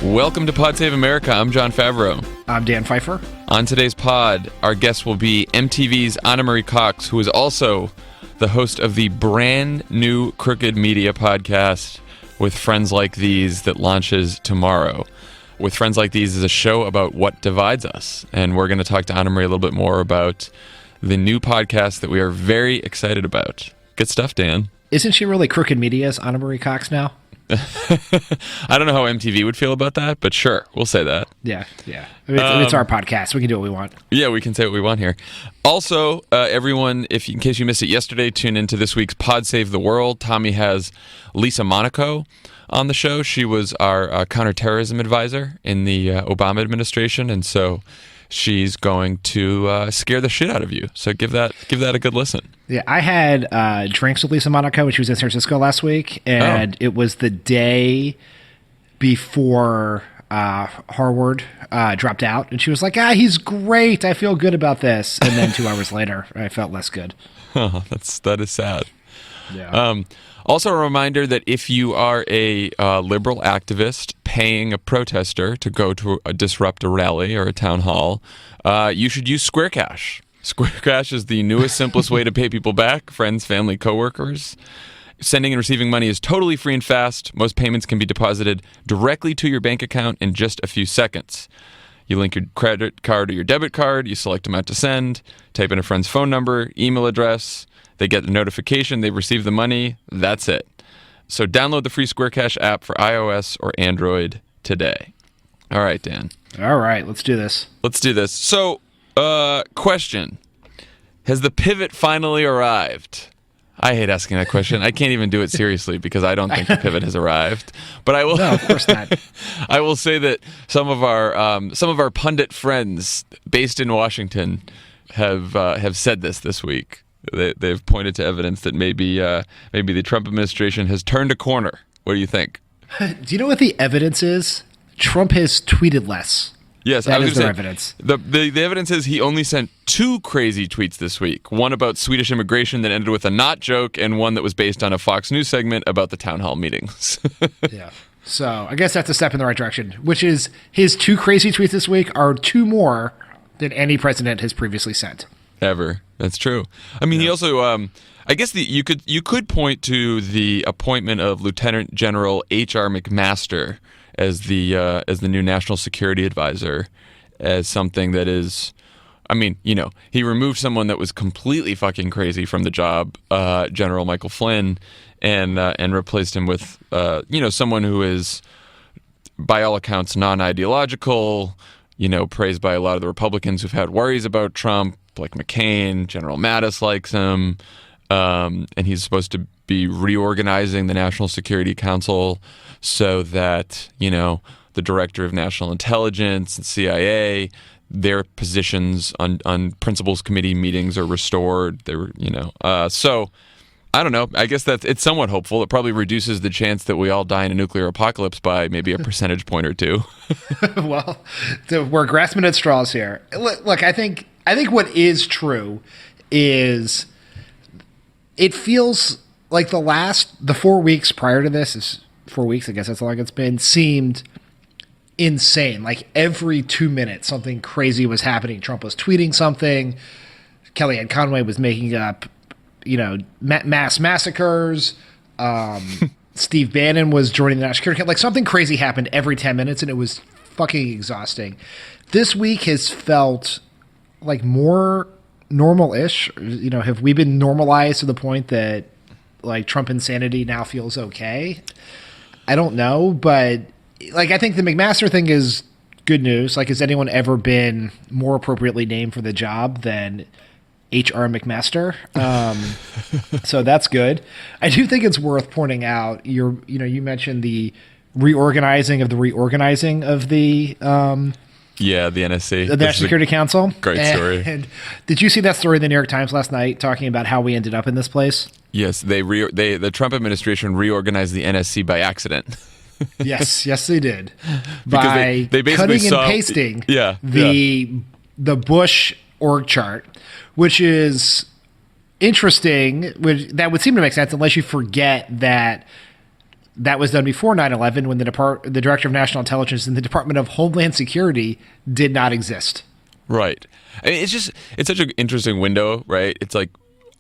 Welcome to Pod Save America. I'm Jon Favreau. I'm Dan Pfeiffer. On today's pod, our guest will be MTV's Anna Marie Cox, who is also the host of the brand new Crooked Media podcast With Friends Like These that launches tomorrow. With Friends Like These is a show about what divides us. And we're going to talk to Anna Marie a little bit more about the new podcast that we are very excited about. Good stuff, Dan. Isn't she really Crooked Media's Anna Marie Cox now? I don't know how MTV would feel about that, but sure, we'll say that. Yeah. I mean, it's our podcast. We can do what we want. Yeah, we can say what we want here. Also, everyone, in case you missed it yesterday, tune into this week's Pod Save the World. Tommy has Lisa Monaco on the show. She was our counterterrorism advisor in the Obama administration, and so she's going to scare the shit out of you. So give that a good listen. Yeah, I had drinks with Lisa Monaco when she was in San Francisco last week, and It was the day before Harvard dropped out, and she was like, he's great. I feel good about this. And then 2 hours later, I felt less good. Oh, that is sad. Yeah. Also, a reminder that if you are a liberal activist paying a protester to go to disrupt a rally or a town hall, you should use Square Cash. Square Cash is the newest, simplest way to pay people back, friends, family, coworkers. Sending and receiving money is totally free and fast. Most payments can be deposited directly to your bank account in just a few seconds. You link your credit card or your debit card, you select amount to send, type in a friend's phone number, email address. They get the notification they've received the money. That's it. So download the free Square Cash app for iOS or Android today. All right, Dan. All right, let's do this. So, question. Has the pivot finally arrived? I hate asking that question. I can't even do it seriously because I don't think the pivot has arrived. But I will. No, of course not. I will say that some of our pundit friends based in Washington have said this week. They've pointed to evidence that maybe the Trump administration has turned a corner. What do you think? Do you know what the evidence is? Trump has tweeted less. Yes, that is their evidence. The evidence is he only sent 2 crazy tweets this week. One about Swedish immigration that ended with a not joke, and one that was based on a Fox News segment about the town hall meetings. Yeah. So I guess that's a step in the right direction, which is his 2 crazy tweets this week are 2 more than any president has previously sent. Ever. That's true. I mean, He also, I guess you could point to the appointment of Lieutenant General H.R. McMaster as the new national security advisor as something that is, I mean, he removed someone that was completely fucking crazy from the job, General Michael Flynn, and replaced him with, someone who is, by all accounts, non-ideological, praised by a lot of the Republicans who've had worries about Trump, like McCain. General Mattis likes him, and he's supposed to be reorganizing the National Security Council so that, the Director of National Intelligence and CIA, their positions on Principals Committee meetings are restored. They were, so I don't know. I guess it's somewhat hopeful. It probably reduces the chance that we all die in a nuclear apocalypse by maybe a percentage point or 2. Well, we're grasping at straws here. Look, I think what is true is it feels like the 4 weeks prior to this is 4 weeks. I guess that's how long it's been. Seemed insane. Like every 2 minutes, something crazy was happening. Trump was tweeting something. Kellyanne Conway was making up, mass massacres. Steve Bannon was joining the National Security Council. Like something crazy happened every 10 minutes, and it was fucking exhausting. This week has felt like more normal-ish. Have we been normalized to the point that like Trump insanity now feels okay? I don't know, but like I think the McMaster thing is good news. Like, has anyone ever been more appropriately named for the job than H.R. McMaster? So that's good. I do think it's worth pointing out. You mentioned the reorganizing of the the NSC, the National Security Council. Great story. And did you see that story in the New York Times last night talking about how we ended up in this place? Yes, the Trump administration reorganized the NSC by accident. yes, they did. Because they basically cutting and pasting the Bush org chart, which is interesting. That would seem to make sense unless you forget that that was done before 9/11 when the Director of National Intelligence and the Department of Homeland Security did not exist. Right. I mean, it's such an interesting window, right? It's like,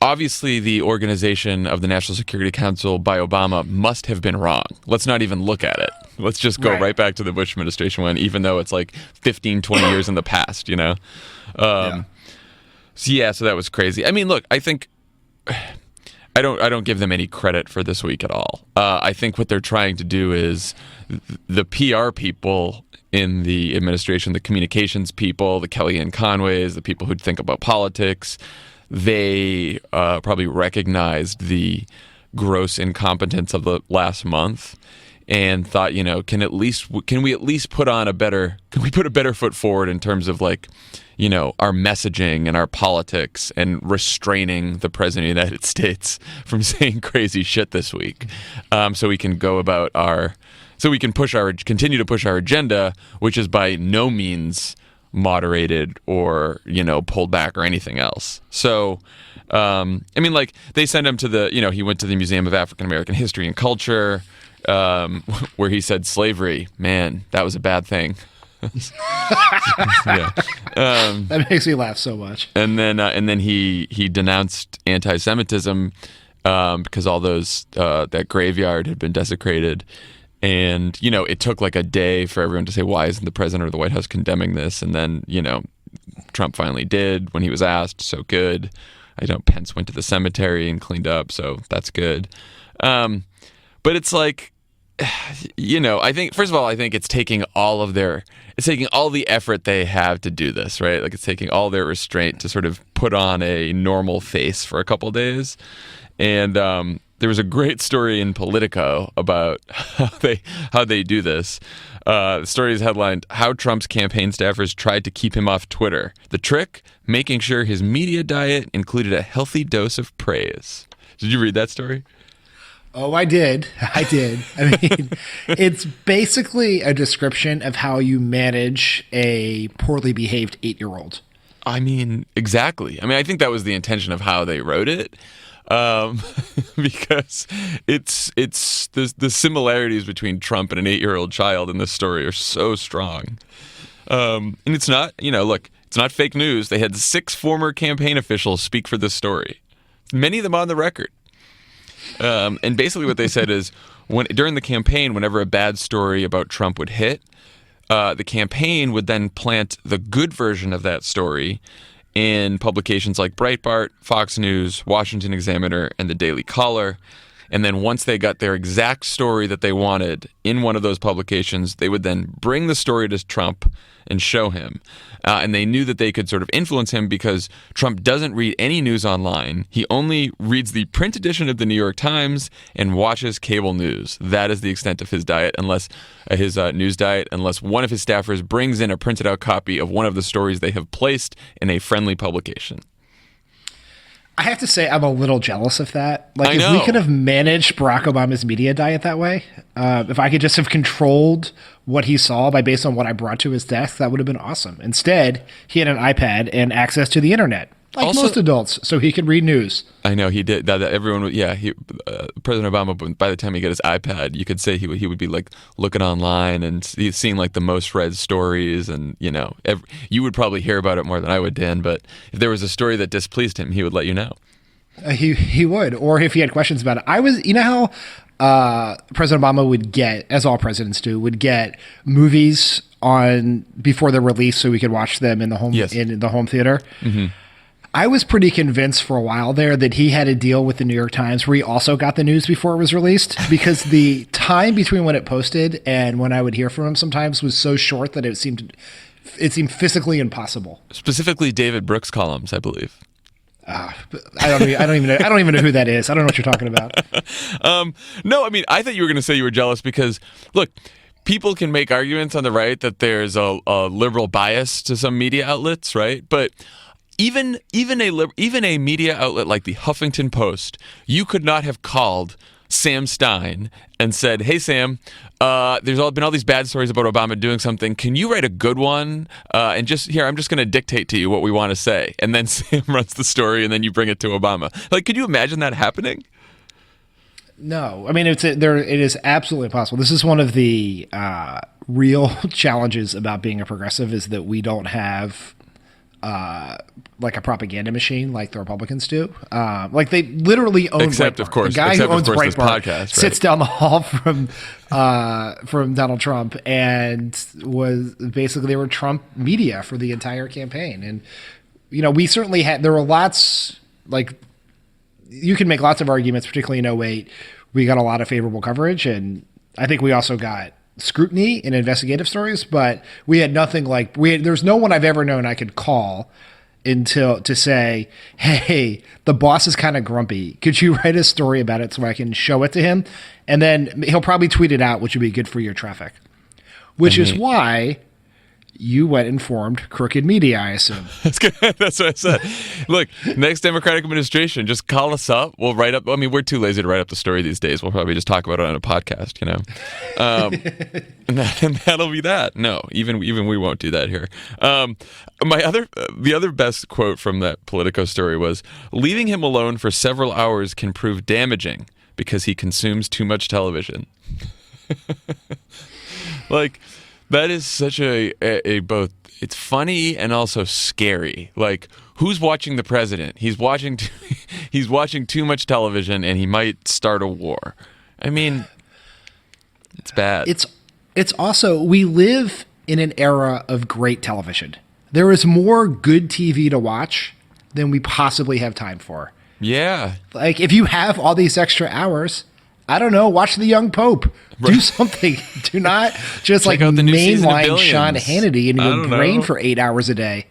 obviously the organization of the National Security Council by Obama must have been wrong. Let's not even look at it. Let's just go right back to the Bush administration one, even though it's like 15, 20 years in the past, you know? So that was crazy. I mean, look, I think I don't give them any credit for this week at all. I think what they're trying to do is the PR people in the administration, the communications people, the Kellyanne Conways, the people who think about politics, they probably recognized the gross incompetence of the last month and thought, you know, can we at least put a better foot forward in terms of, like, you know, our messaging and our politics and restraining the president of the United States from saying crazy shit this week, so we can continue to push our agenda, which is by no means moderated or, you know, pulled back or anything else. So, I mean, like, they sent him to he went to the Museum of African American History and Culture, where he said slavery, man, that was a bad thing. That makes me laugh so much. And then he denounced anti-Semitism because all those that graveyard had been desecrated. And, you know, it took like a day for everyone to say, why isn't the president or the White House condemning this? And then, you know, Trump finally did when he was asked. So good. I know Pence went to the cemetery and cleaned up. So that's good. But it's like, you know, I think, first of all, I think it's taking all the effort they have to do this, right? Like, it's taking all their restraint to sort of put on a normal face for a couple days. And, there was a great story in Politico about how they do this. The story is headlined, "How Trump's campaign staffers tried to keep him off Twitter. The trick? Making sure his media diet included a healthy dose of praise." Did you read that story? Oh, I did. I mean, it's basically a description of how you manage a poorly behaved 8-year-old. I mean, exactly. I mean, I think that was the intention of how they wrote it. Because it's the similarities between Trump and an 8-year-old child in this story are so strong. And it's not, you know, look, it's not fake news. They had 6 former campaign officials speak for this story, many of them on the record. And basically what they said is, during the campaign, whenever a bad story about Trump would hit, the campaign would then plant the good version of that story in publications like Breitbart, Fox News, Washington Examiner, and the Daily Caller. And then once they got their exact story that they wanted in one of those publications, they would then bring the story to Trump and show him. And they knew that they could sort of influence him because Trump doesn't read any news online. He only reads the print edition of the New York Times and watches cable news. That is the extent of his diet, unless his news diet, unless one of his staffers brings in a printed out copy of one of the stories they have placed in a friendly publication. I have to say, I'm a little jealous of that. Like, I if know. we could have managed Barack Obama's media diet that way, if I could just have controlled what he saw based on what I brought to his desk, that would have been awesome. Instead, he had an iPad and access to the internet, like Also, most adults, so he could read news. I know he did. That everyone would, President Obama, by the time he got his iPad, you could say he would be like looking online and seeing like the most read stories, and, you know, you would probably hear about it more than I would, Dan. But if there was a story that displeased him, he would let you know. He would, or if he had questions about it. You know how President Obama would get, as all presidents do, would get movies on before they're released so we could watch them in the home in the home theater. Mm-hmm. I was pretty convinced for a while there that he had a deal with the New York Times where he also got the news before it was released, because the time between when it posted and when I would hear from him sometimes was so short that it seemed physically impossible. Specifically, David Brooks columns, I believe. I don't even know who that is. I don't know what you're talking about. No, I mean, I thought you were going to say you were jealous because, look, people can make arguments on the right that there's a liberal bias to some media outlets, right? But even a media outlet like the Huffington Post, you could not have called Sam Stein and said, "Hey Sam, there's been all these bad stories about Obama doing something. Can you write a good one? And just here, I'm just going to dictate to you what we want to say." And then Sam runs the story, and then you bring it to Obama. Like, could you imagine that happening? No, I mean it is absolutely possible. This is one of the real challenges about being a progressive is that we don't have like a propaganda machine like the Republicans do. Like they literally own Except, Breitbart. of course, the guy who owns this Breitbart podcast, sits down the hall from Donald Trump and was basically they were Trump media for the entire campaign. And we certainly had there were lots like. You can make lots of arguments, particularly in 2008. We got a lot of favorable coverage, and I think we also got scrutiny in investigative stories, but we had nothing like there's no one I've ever known I could call to say, hey, the boss is kind of grumpy. Could you write a story about it so I can show it to him? And then he'll probably tweet it out, which would be good for your traffic, which is why you went and formed Crooked Media, I assume. That's what I said. Look, next Democratic administration, just call us up. We'll write up. I mean, we're too lazy to write up the story these days. We'll probably just talk about it on a podcast, and that'll be that. No, even we won't do that here. The other best quote from that Politico story was, "Leaving him alone for several hours can prove damaging because he consumes too much television." Like. That is such a both. It's funny and also scary. Like, who's watching the president? He's watching too much television, and he might start a war. I mean, it's bad. It's also we live in an era of great television. There is more good TV to watch than we possibly have time for. Yeah. Like if you have all these extra hours. I don't know. Watch The Young Pope. Right. Do something. Do not just like mainline Sean Hannity in your brain for 8 hours a day.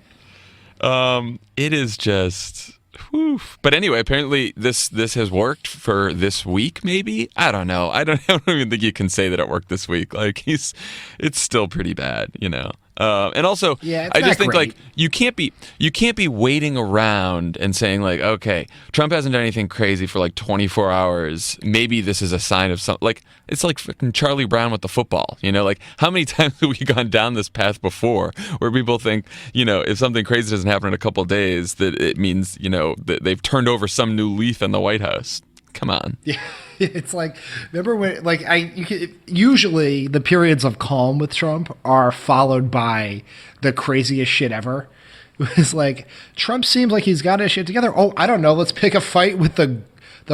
It is just. Whew. But anyway, apparently this has worked for this week. Maybe I don't know. I don't even think you can say that it worked this week. Like it's still pretty bad, And also, I just think like you can't be waiting around and saying like, okay, Trump hasn't done anything crazy for like 24 hours. Maybe this is a sign of something. Like it's like fucking Charlie Brown with the football. Like how many times have we gone down this path before where people think if something crazy doesn't happen in a couple of days that it means that they've turned over some new leaf in the White House. Come on. Yeah. It's like, remember when, usually the periods of calm with Trump are followed by the craziest shit ever. It was like, Trump seems like he's got his shit together. Oh, I don't know. Let's pick a fight with the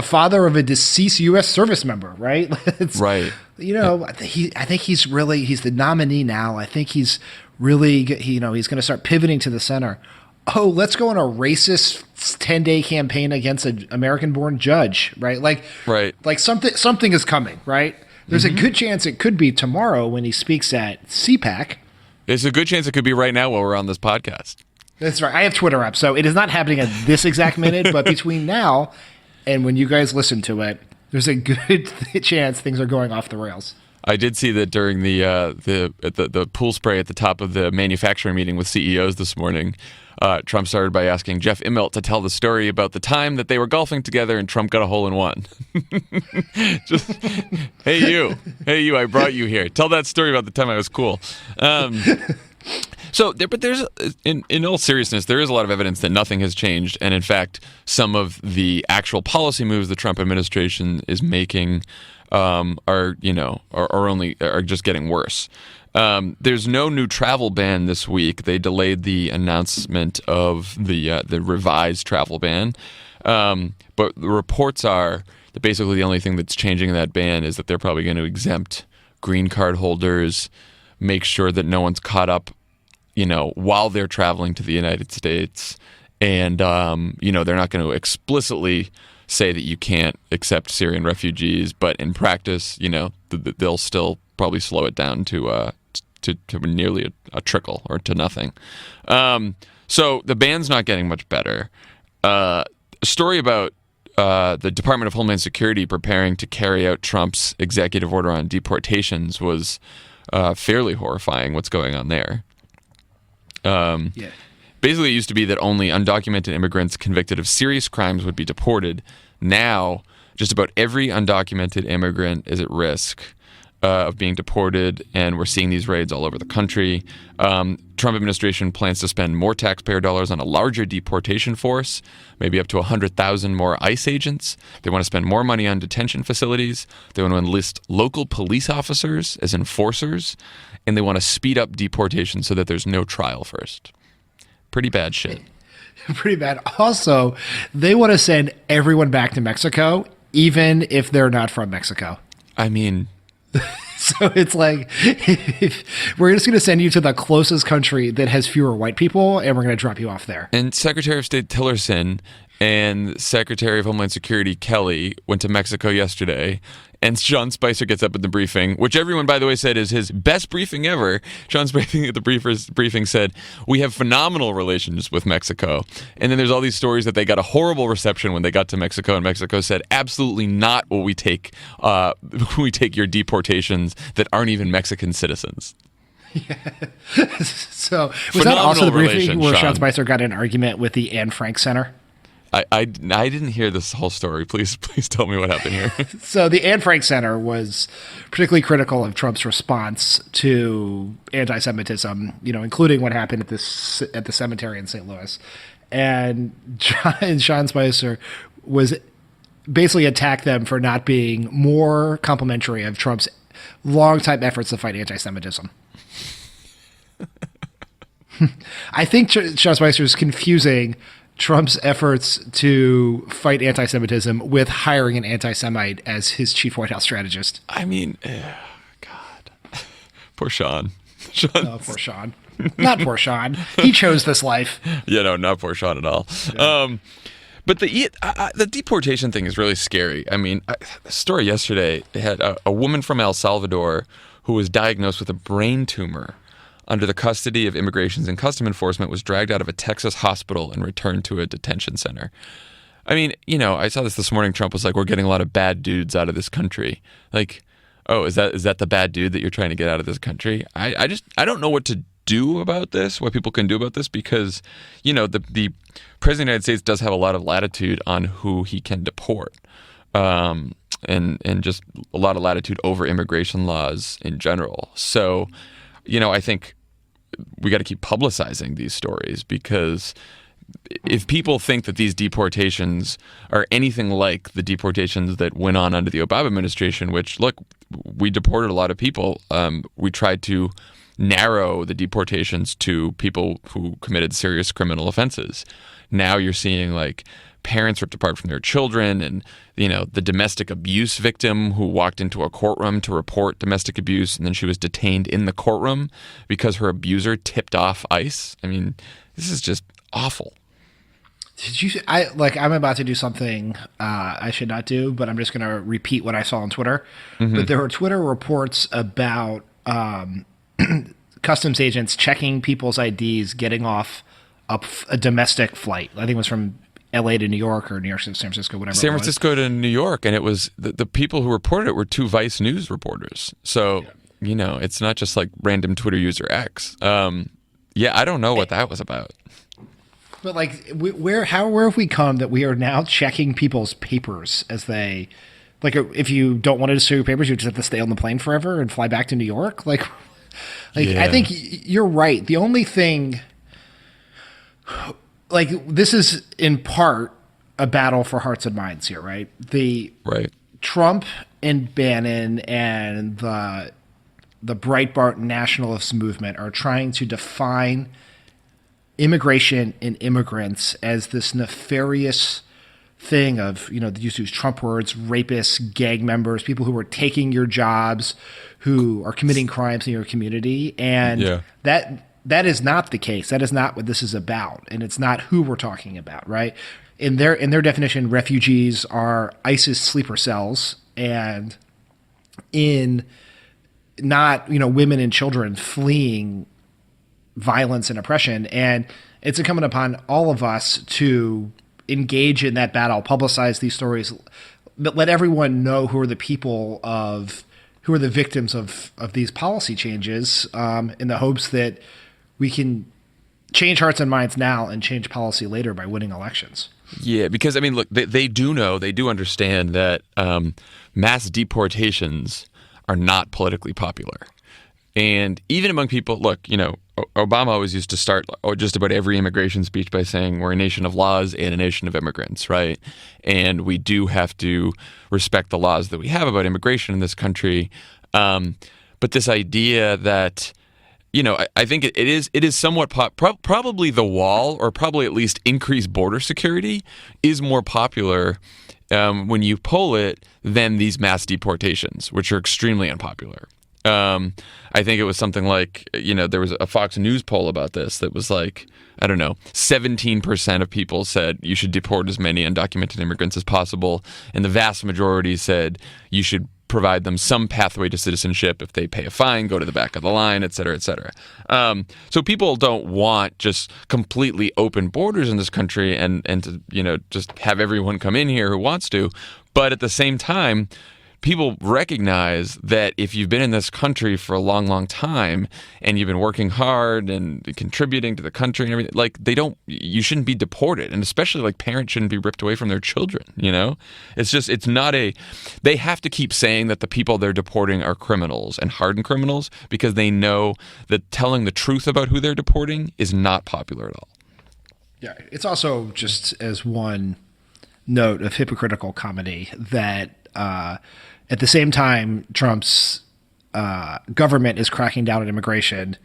father of a deceased U.S. service member, right? Right. I think he's the nominee now. I think he's really, he's going to start pivoting to the center. Oh, let's go on a racist 10-day campaign against an American-born judge, right? Like something is coming, right? There's a good chance it could be tomorrow when he speaks at CPAC. There's a good chance it could be right now while we're on this podcast. That's right. I have Twitter up, so it is not happening at this exact minute, but between now and when you guys listen to it, there's a good chance things are going off the rails. I did see that during the pool spray at the top of the manufacturing meeting with CEOs this morning. Trump started by asking Jeff Immelt to tell the story about the time that they were golfing together and Trump got a hole in one. Just, hey you, I brought you here. Tell that story about the time I was cool. But there's, in all seriousness, there is a lot of evidence that nothing has changed, and in fact, some of the actual policy moves the Trump administration is making are just getting worse. There's no new travel ban this week. They delayed the announcement of the revised travel ban, but the reports are that basically the only thing that's changing in that ban is that they're probably going to exempt green card holders, make sure that no one's caught up, while they're traveling to the United States, and they're not going to explicitly say that you can't accept Syrian refugees, but in practice, they'll still probably slow it down to nearly a trickle or to nothing. So the ban's not getting much better. A story about the Department of Homeland Security preparing to carry out Trump's executive order on deportations was fairly horrifying. What's going on there? Basically, it used to be that only undocumented immigrants convicted of serious crimes would be deported. Now, just about every undocumented immigrant is at risk. of being deported, and we're seeing these raids all over the country. Trump administration plans to spend more taxpayer dollars on a larger deportation force, maybe up to 100,000 more ICE agents. They want to spend more money on detention facilities. They want to enlist local police officers as enforcers, and they want to speed up deportation so that there's no trial first. Pretty bad shit. Pretty bad. Also, they want to send everyone back to Mexico, even if they're not from Mexico. I mean... So it's like, we're just going to send you to the closest country that has fewer white people, and we're going to drop you off there. And Secretary of State Tillerson and Secretary of Homeland Security Kelly went to Mexico yesterday, and Sean Spicer gets up at the briefing, which everyone, by the way, said is his best briefing ever. Sean Spicer at the briefing said, "We have phenomenal relations with Mexico." And then there's all these stories that they got a horrible reception when they got to Mexico, and Mexico said, "Absolutely not will we take your deportations that aren't even Mexican citizens." Yeah. So was that also the briefing where Sean Spicer got in an argument with the Anne Frank Center? I didn't hear this whole story. Please tell me what happened here. So the Anne Frank Center was particularly critical of Trump's response to anti-Semitism, including what happened at the cemetery in St. Louis. And Sean Spicer was basically attacked them for not being more complimentary of Trump's long-time efforts to fight anti-Semitism. I think Sean Spicer is confusing Trump's efforts to fight anti-Semitism with hiring an anti-Semite as his chief White House strategist. I mean, God. Poor Sean. Oh, poor Sean. Not poor Sean. He chose this life. Yeah, no, not poor Sean at all. Yeah. But the deportation thing is really scary. I mean, the story yesterday had a woman from El Salvador who was diagnosed with a brain tumor under the custody of Immigration and Customs Enforcement, was dragged out of a Texas hospital and returned to a detention center. I mean, I saw this morning. Trump was like, "We're getting a lot of bad dudes out of this country." Like, oh, is that the bad dude that you're trying to get out of this country? I don't know what to do about this, what people can do about this, because, the President of the United States does have a lot of latitude on who he can deport. And just a lot of latitude over immigration laws in general. So, I think we got to keep publicizing these stories, because if people think that these deportations are anything like the deportations that went on under the Obama administration, which, look, we deported a lot of people. We tried to narrow the deportations to people who committed serious criminal offenses. Now you're seeing parents ripped apart from their children, and the domestic abuse victim who walked into a courtroom to report domestic abuse, and then she was detained in the courtroom because her abuser tipped off ICE. I mean, this is just awful. I'm about to do something I should not do, but I'm just going to repeat what I saw on Twitter. Mm-hmm. But there were Twitter reports about customs agents checking people's IDs getting off a domestic flight. I think it was from LA to New York, or New York to San Francisco, whatever. San Francisco to New York, and it was the people who reported it were two Vice News reporters. So it's not just like random Twitter user X. I don't know what that was about. But where have we come that we are now checking people's papers as they, if you don't want to show your papers, you just have to stay on the plane forever and fly back to New York. Yeah. I think you're right. The only thing. This is in part a battle for hearts and minds here, right? Right. Trump and Bannon and the Breitbart nationalist movement are trying to define immigration and immigrants as this nefarious thing of, they used to use Trump words, rapists, gang members, people who are taking your jobs, who are committing crimes in your community. And that is not the case. That is not what this is about. And it's not who we're talking about, right? In their definition, refugees are ISIS sleeper cells, and in not, women and children fleeing violence and oppression. And it's incumbent upon all of us to engage in that battle, publicize these stories, but let everyone know who are the people who are the victims of these policy changes, in the hopes that we can change hearts and minds now and change policy later by winning elections. Yeah, because, look, they do understand that mass deportations are not politically popular. And even among people, look, Obama always used to start just about every immigration speech by saying we're a nation of laws and a nation of immigrants, right? And we do have to respect the laws that we have about immigration in this country. But this idea that, I think it is somewhat probably the wall, or probably at least increased border security, is more popular when you poll it than these mass deportations, which are extremely unpopular. I think it was something like, there was a Fox News poll about this that was like, I don't know, 17% of people said you should deport as many undocumented immigrants as possible. And the vast majority said you should provide them some pathway to citizenship. If they pay a fine, go to the back of the line, et cetera, et cetera. So people don't want just completely open borders in this country and to, just have everyone come in here who wants to. But at the same time, people recognize that if you've been in this country for a long, long time and you've been working hard and contributing to the country and everything, you shouldn't be deported. And especially parents shouldn't be ripped away from their children, It's not they have to keep saying that the people they're deporting are criminals and hardened criminals because they know that telling the truth about who they're deporting is not popular at all. Yeah. It's also just as one note of hypocritical comedy that, at the same time, Trump's government is cracking down on immigration.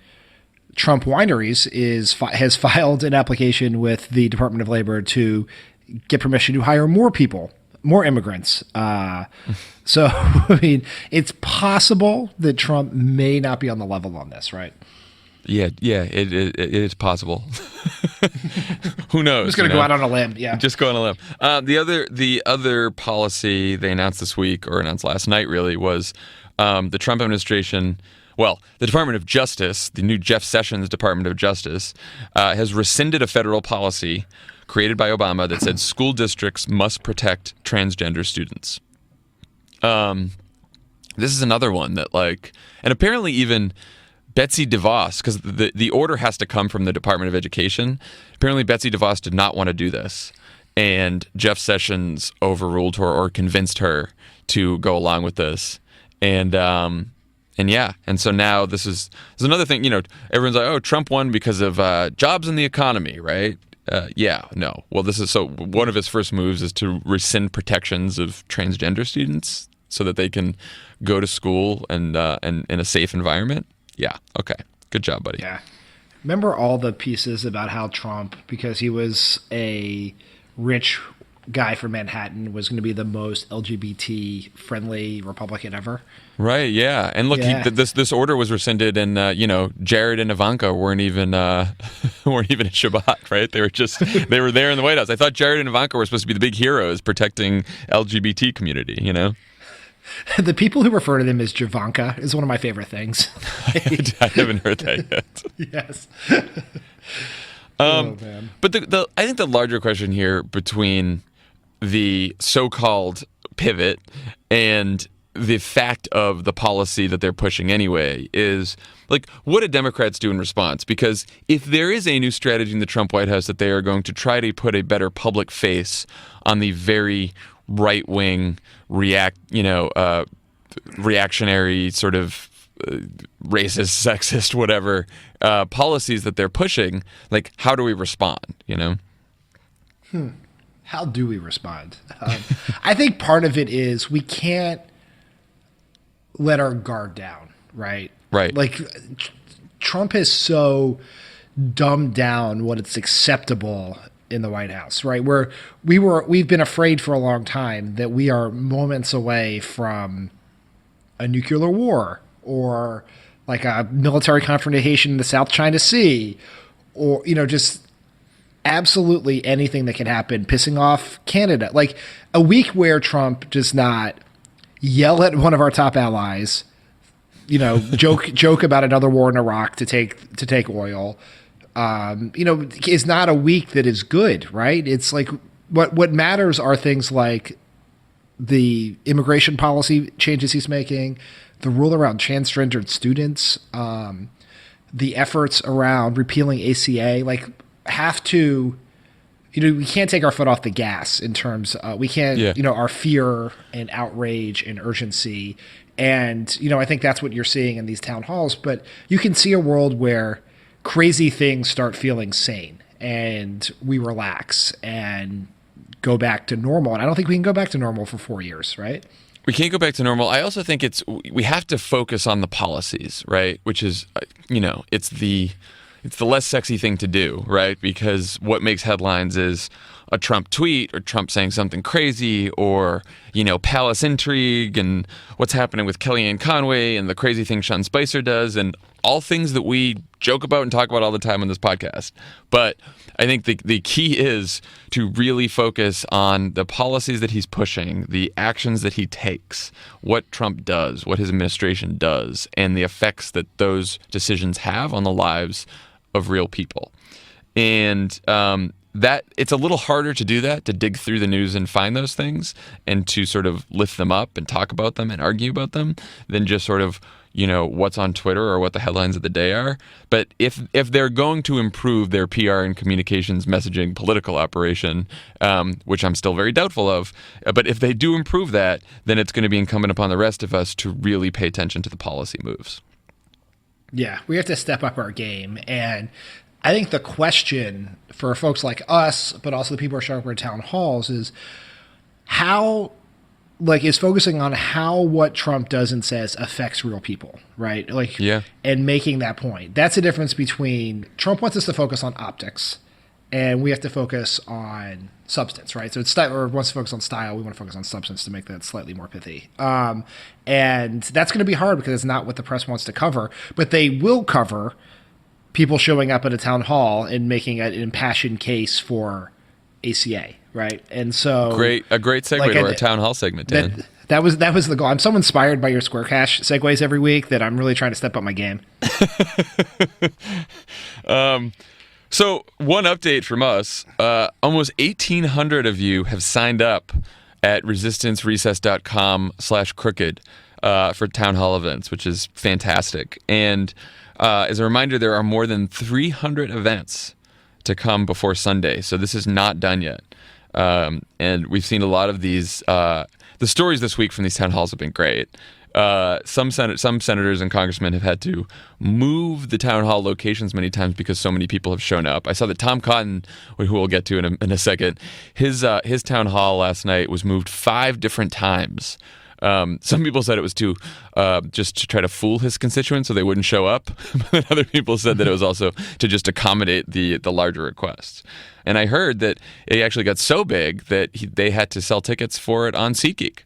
Trump Wineries has filed an application with the Department of Labor to get permission to hire more people, more immigrants. So, it's possible that Trump may not be on the level on this, right? Yeah, it is possible. Who knows? I'm just going to go out on a limb. Yeah, just go on a limb. The other policy they announced this week, or announced last night, really, was the Trump administration. Well, the Department of Justice, the new Jeff Sessions Department of Justice, has rescinded a federal policy created by Obama that said school districts must protect transgender students. This is another one that, and apparently even Betsy DeVos, because the order has to come from the Department of Education. Apparently, Betsy DeVos did not want to do this, and Jeff Sessions overruled her or convinced her to go along with this. And so now this is another thing. Everyone's like, "Oh, Trump won because of jobs in the economy," right? No. Well, this is so. One of his first moves is to rescind protections of transgender students so that they can go to school and in a safe environment. Yeah. Okay. Good job, buddy. Yeah. Remember all the pieces about how Trump, because he was a rich guy from Manhattan, was going to be the most LGBT friendly Republican ever? Right. Yeah. And look, this order was rescinded, and Jared and Ivanka weren't even at Shabbat, right? They were there in the White House. I thought Jared and Ivanka were supposed to be the big heroes protecting LGBT community. The people who refer to them as Javanka is one of my favorite things. I haven't heard that yet. Yes. Man. But I think the larger question here between the so-called pivot and the fact of the policy that they're pushing anyway is, what do Democrats do in response? Because if there is a new strategy in the Trump White House that they are going to try to put a better public face on the very right-wing reactionary sort of racist, sexist, whatever policies that they're pushing, how do we respond, How do we respond? I think part of it is we can't let our guard down, right? Right. Trump has so dumbed down what it's acceptable in the White House, right? We've been afraid for a long time that we are moments away from a nuclear war or a military confrontation in the South China Sea, or just absolutely anything that can happen, pissing off Canada. A week where Trump does not yell at one of our top allies, joke about another war in Iraq to take oil, is not a week that is good, right? It's what matters are things like the immigration policy changes he's making, the rule around transgendered students, the efforts around repealing ACA, have to, we can't take our foot off the gas in terms we can't, Yeah. our fear and outrage and urgency. And, I think that's what you're seeing in these town halls. But you can see a world where crazy things start feeling sane and we relax and go back to normal. And I don't think we can go back to normal for 4 years, right? We can't go back to normal. I also think we have to focus on the policies, right? Which is, it's the less sexy thing to do, right? Because what makes headlines is a Trump tweet or Trump saying something crazy or, palace intrigue and what's happening with Kellyanne Conway and the crazy thing Sean Spicer does and all things that we joke about and talk about all the time on this podcast. But I think the key is to really focus on the policies that he's pushing, the actions that he takes, what Trump does, what his administration does, and the effects that those decisions have on the lives of real people. And that it's a little harder to do that, to dig through the news and find those things and to sort of lift them up and talk about them and argue about them than just sort of, what's on Twitter or what the headlines of the day are. But if they're going to improve their PR and communications messaging political operation, which I'm still very doubtful of, but if they do improve that, then it's going to be incumbent upon the rest of us to really pay attention to the policy moves. Yeah, we have to step up our game. And I think the question for folks like us, but also the people who are showing up at town halls, is is focusing on how what Trump does and says affects real people, right? And making that point. That's the difference between Trump wants us to focus on optics, and we have to focus on substance, right? So wants to focus on style. We want to focus on substance to make that slightly more pithy. And that's going to be hard because it's not what the press wants to cover, but they will cover people showing up at a town hall and making an impassioned case for ACA, right? And so a great segue to our town hall segment, Dan. That was the goal. I'm so inspired by your Square Cash segues every week that I'm really trying to step up my game. So one update from us, almost 1,800 of you have signed up at resistancerecess.com/crooked for town hall events, which is fantastic. And as a reminder, there are more than 300 events to come before Sunday. So this is not done yet. And we've seen a lot of these. The stories this week from these town halls have been great. Some senators and congressmen have had to move the town hall locations many times because so many people have shown up. I saw that Tom Cotton, who we'll get to in a second, his town hall last night was moved 5 different times. Some people said it was just to try to fool his constituents so they wouldn't show up. But other people said that it was also to just accommodate the larger requests. And I heard that it actually got so big that they had to sell tickets for it on SeatGeek.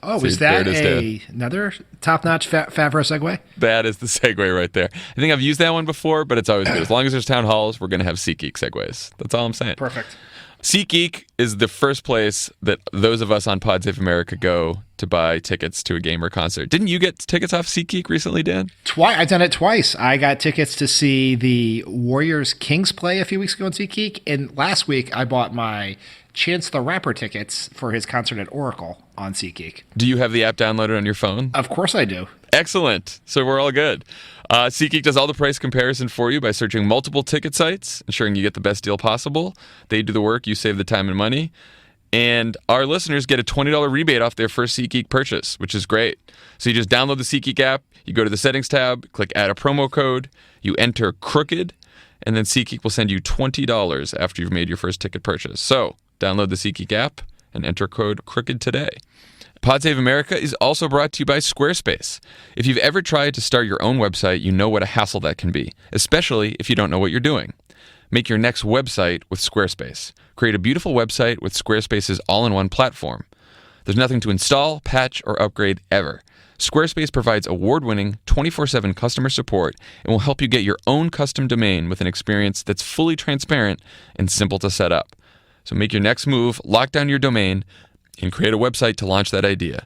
Oh, so is that another top-notch Favreau segue? That is the segue right there. I think I've used that one before, but it's always good. As long as there's town halls, we're going to have SeatGeek segues. That's all I'm saying. Perfect. SeatGeek is the first place that those of us on Pod Save America go to buy tickets to a game or concert. Didn't you get tickets off SeatGeek recently, Dan? I've done it twice. I got tickets to see the Warriors Kings play a few weeks ago on SeatGeek, and last week I bought my Chance the Rapper tickets for his concert at Oracle on SeatGeek. Do you have the app downloaded on your phone? Of course I do. Excellent. So we're all good. SeatGeek does all the price comparison for you by searching multiple ticket sites, ensuring you get the best deal possible. They do the work, you save the time and money. And our listeners get a $20 rebate off their first SeatGeek purchase, which is great. So you just download the SeatGeek app, you go to the settings tab, click add a promo code, you enter crooked, and then SeatGeek will send you $20 after you've made your first ticket purchase. So download the SeatGeek app and enter code crooked today. Pod Save America is also brought to you by Squarespace. If you've ever tried to start your own website, you know what a hassle that can be, especially if you don't know what you're doing. Make your next website with Squarespace. Create a beautiful website with Squarespace's all-in-one platform. There's nothing to install, patch, or upgrade ever. Squarespace provides award-winning 24/7 customer support and will help you get your own custom domain with an experience that's fully transparent and simple to set up. So make your next move, lock down your domain, and create a website to launch that idea.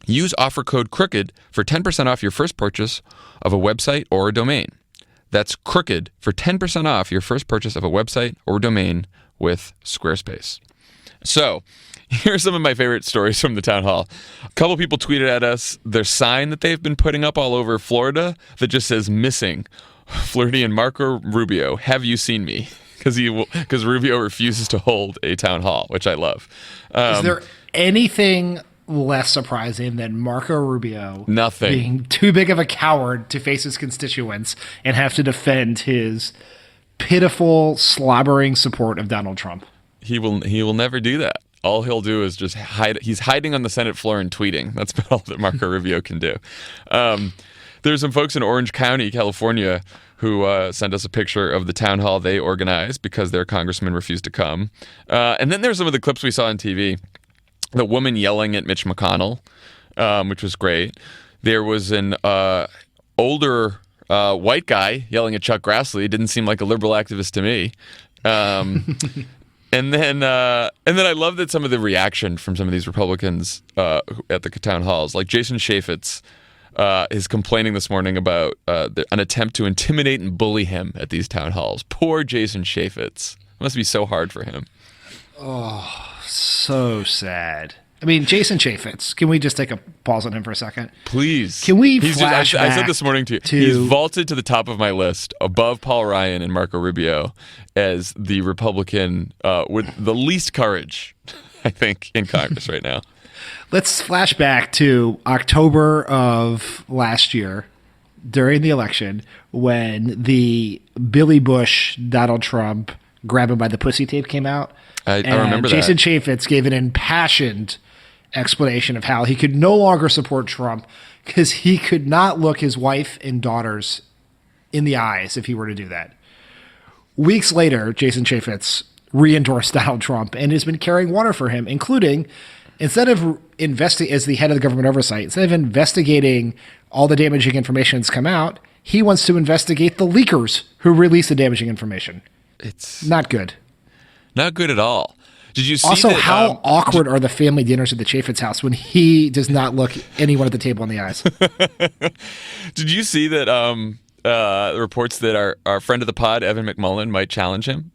Use offer code CROOKED for 10% off your first purchase of a website or a domain. That's CROOKED for 10% off your first purchase of a website or domain with Squarespace. So, here are some of my favorite stories from the town hall. A couple people tweeted at us their sign that they've been putting up all over Florida that just says missing. Flirty and Marco Rubio, have you seen me? because Rubio refuses to hold a town hall, which I love. Is there anything less surprising than Marco Rubio being too big of a coward to face his constituents and have to defend his pitiful, slobbering support of Donald Trump? He will never do that. All he'll do is just hide. He's hiding on the Senate floor and tweeting. That's about all that Marco Rubio can do. There's some folks in Orange County, California, who sent us a picture of the town hall they organized because their congressman refused to come. And then there's some of the clips we saw on TV. The woman yelling at Mitch McConnell, which was great. There was an older white guy yelling at Chuck Grassley. Didn't seem like a liberal activist to me. And then I love that some of the reaction from some of these Republicans at the town halls, like Jason Chaffetz, is complaining this morning about an attempt to intimidate and bully him at these town halls. Poor Jason Chaffetz. It must be so hard for him. Oh, so sad. I mean, Jason Chaffetz, can we just take a pause on him for a second? Please. Can we flash back I said this morning to you, he's vaulted to the top of my list above Paul Ryan and Marco Rubio as the Republican with the least courage, I think, in Congress right now. Let's flash back to October of last year during the election when the Billy Bush, Donald Trump, grab him by the pussy tape came out. I remember that. Jason Chaffetz gave an impassioned explanation of how he could no longer support Trump because he could not look his wife and daughters in the eyes if he were to do that. Weeks later, Jason Chaffetz re-endorsed Donald Trump and has been carrying water for him, including, instead of as the head of the government oversight, instead of investigating all the damaging information that's come out, he wants to investigate the leakers who released the damaging information. It's not good. Not good at all. Did you see also, that, how awkward are the family dinners at the Chaffetz house when he does not look anyone at the table in the eyes? Did you see that reports that our friend of the pod, Evan McMullen, might challenge him?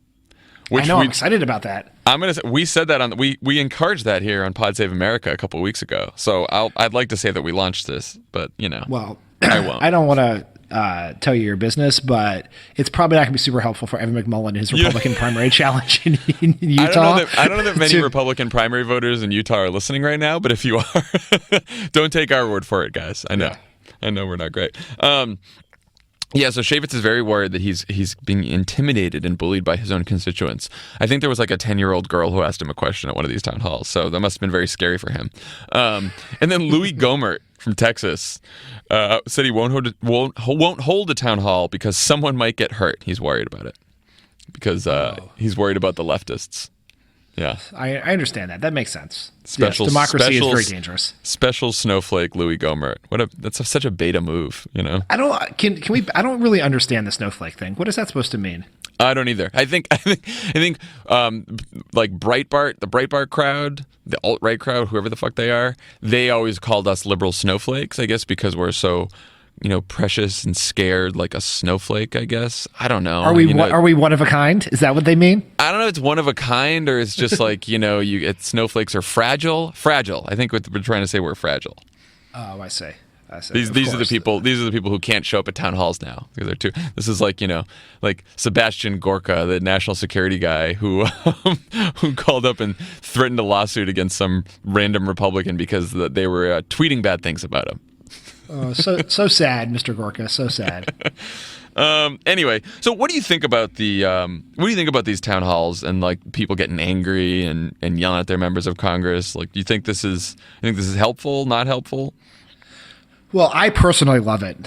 I know, I'm excited about that. I'm gonna say we said that we encouraged that here on Pod Save America a couple of weeks ago. So I'd like to say that we launched this, but well, I won't. I don't want to tell you your business, but it's probably not going to be super helpful for Evan McMullen in his Republican primary challenge in Utah. I don't know that many Republican primary voters in Utah are listening right now, but if you are, don't take our word for it, guys. I know we're not great. Yeah, so Chaffetz is very worried that he's being intimidated and bullied by his own constituents. I think there was like a 10-year-old girl who asked him a question at one of these town halls, so that must have been very scary for him. And then Louis Gohmert from Texas said he won't hold a town hall because someone might get hurt. He's worried about it because he's worried about the leftists. Yeah, I understand that. That makes sense. Democracy is very dangerous. Special snowflake Louis Gohmert. That's such a beta move, you know. I don't really understand the snowflake thing. What is that supposed to mean? I don't either. I think like Breitbart, the Breitbart crowd, the alt-right crowd, whoever the fuck they are, they always called us liberal snowflakes, I guess, because we're so, precious and scared like a snowflake, I guess. I don't know. Are we one of a kind? Is that what they mean? I don't know if it's one of a kind or it's just like, snowflakes are fragile. Fragile. I think what we're trying to say, we're fragile. Oh, I see. These are the people who can't show up at town halls now. This is like, like Sebastian Gorka, the national security guy who called up and threatened a lawsuit against some random Republican because they were tweeting bad things about him. Oh, so sad, Mr. Gorka. So sad. Anyway, so what do you think about these town halls and like people getting angry and yelling at their members of Congress? Like, do you think this is helpful? Not helpful? Well, I personally love it.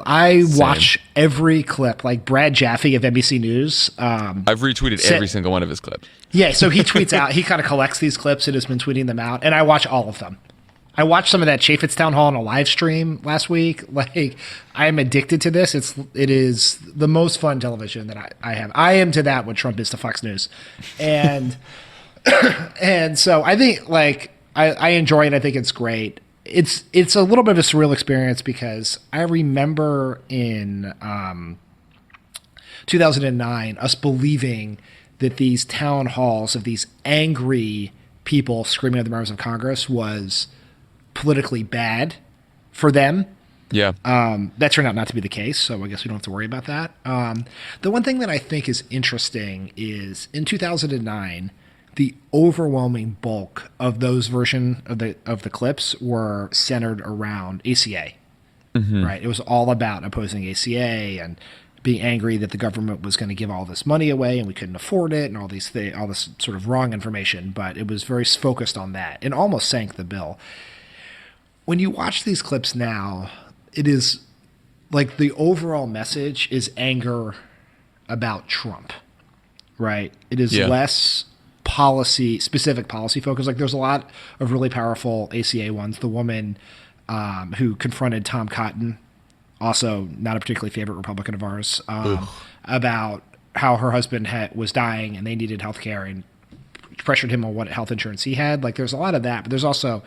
I watch every clip, like Brad Jaffe of NBC News. I've retweeted every single one of his clips. Yeah, so he tweets out. He kind of collects these clips and has been tweeting them out, and I watch all of them. I watched some of that Chaffetz town hall on a live stream last week. Like, I am addicted to this. It is the most fun television that I have. I am to that what Trump is to Fox News, and and so I think I enjoy it. I think it's great. It's a little bit of a surreal experience because I remember in 2009 us believing that these town halls of these angry people screaming at the members of Congress was politically bad for them. Yeah. That turned out not to be the case, so I guess we don't have to worry about that. The one thing that I think is interesting is in 2009, the overwhelming bulk of those version of the clips were centered around ACA. Right? It was all about opposing ACA and being angry that the government was going to give all this money away and we couldn't afford it and all this sort of wrong information. But it was very focused on that and almost sank the bill. When you watch these clips now, it is like the overall message is anger about Trump, right? It is less specific policy focus. Like there's a lot of really powerful ACA ones. The woman who confronted Tom Cotton, also not a particularly favorite Republican of ours, about how her husband was dying and they needed health care and pressured him on what health insurance he had. Like there's a lot of that, but there's also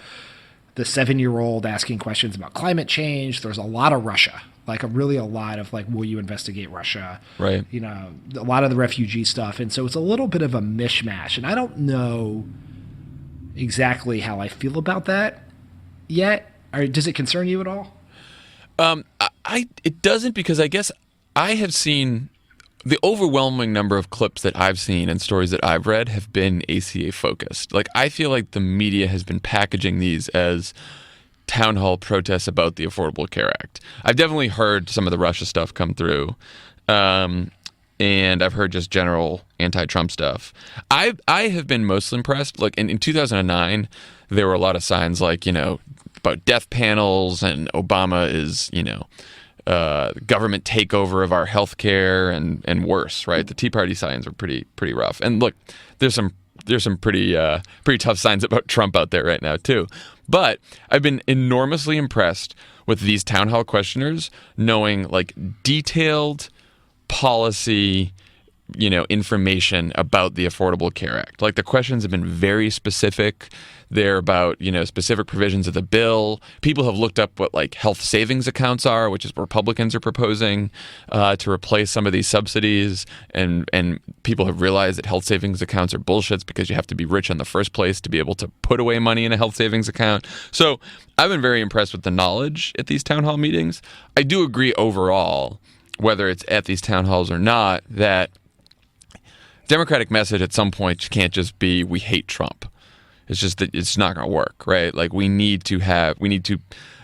the 7-year-old asking questions about climate change. There's a lot of Russia, like a lot of like, will you investigate Russia? Right. You know, a lot of the refugee stuff. And so it's a little bit of a mishmash. And I don't know exactly how I feel about that yet. Or does it concern you at all? It doesn't, because I guess I have seen the overwhelming number of clips that I've seen and stories that I've read have been ACA focused. Like I feel like the media has been packaging these as town hall protests about the Affordable Care Act. I've definitely heard some of the Russia stuff come through, and I've heard just general anti-Trump stuff. I have been mostly impressed. Like in 2009, there were a lot of signs like, you know, about death panels and Obama is, you know, government takeover of our healthcare and worse, right? The Tea Party signs are pretty rough. And look, there's some pretty tough signs about Trump out there right now too. But I've been enormously impressed with these town hall questioners knowing like detailed policy, you know, information about the Affordable Care Act. Like the questions have been very specific. They're about, you know, specific provisions of the bill. People have looked up what like health savings accounts are, which is what Republicans are proposing to replace some of these subsidies. And people have realized that health savings accounts are bullshits because you have to be rich in the first place to be able to put away money in a health savings account. So I've been very impressed with the knowledge at these town hall meetings. I do agree overall, whether it's at these town halls or not, that Democratic message at some point can't just be we hate Trump. It's just that it's not going to work, right? Like we need to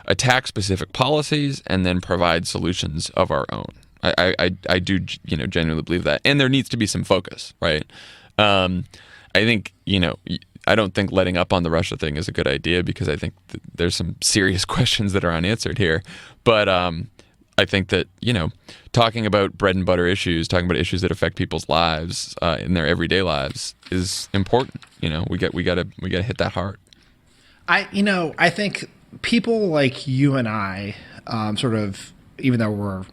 attack specific policies and then provide solutions of our own. I do, you know, genuinely believe that, and there needs to be some focus, right? I think, you know, I don't think letting up on the Russia thing is a good idea because I think there's some serious questions that are unanswered here, but I think that, you know, talking about bread and butter issues, talking about issues that affect people's lives in their everyday lives is important. You know, we gotta hit that hard. I think people like you and I, sort of, even though we're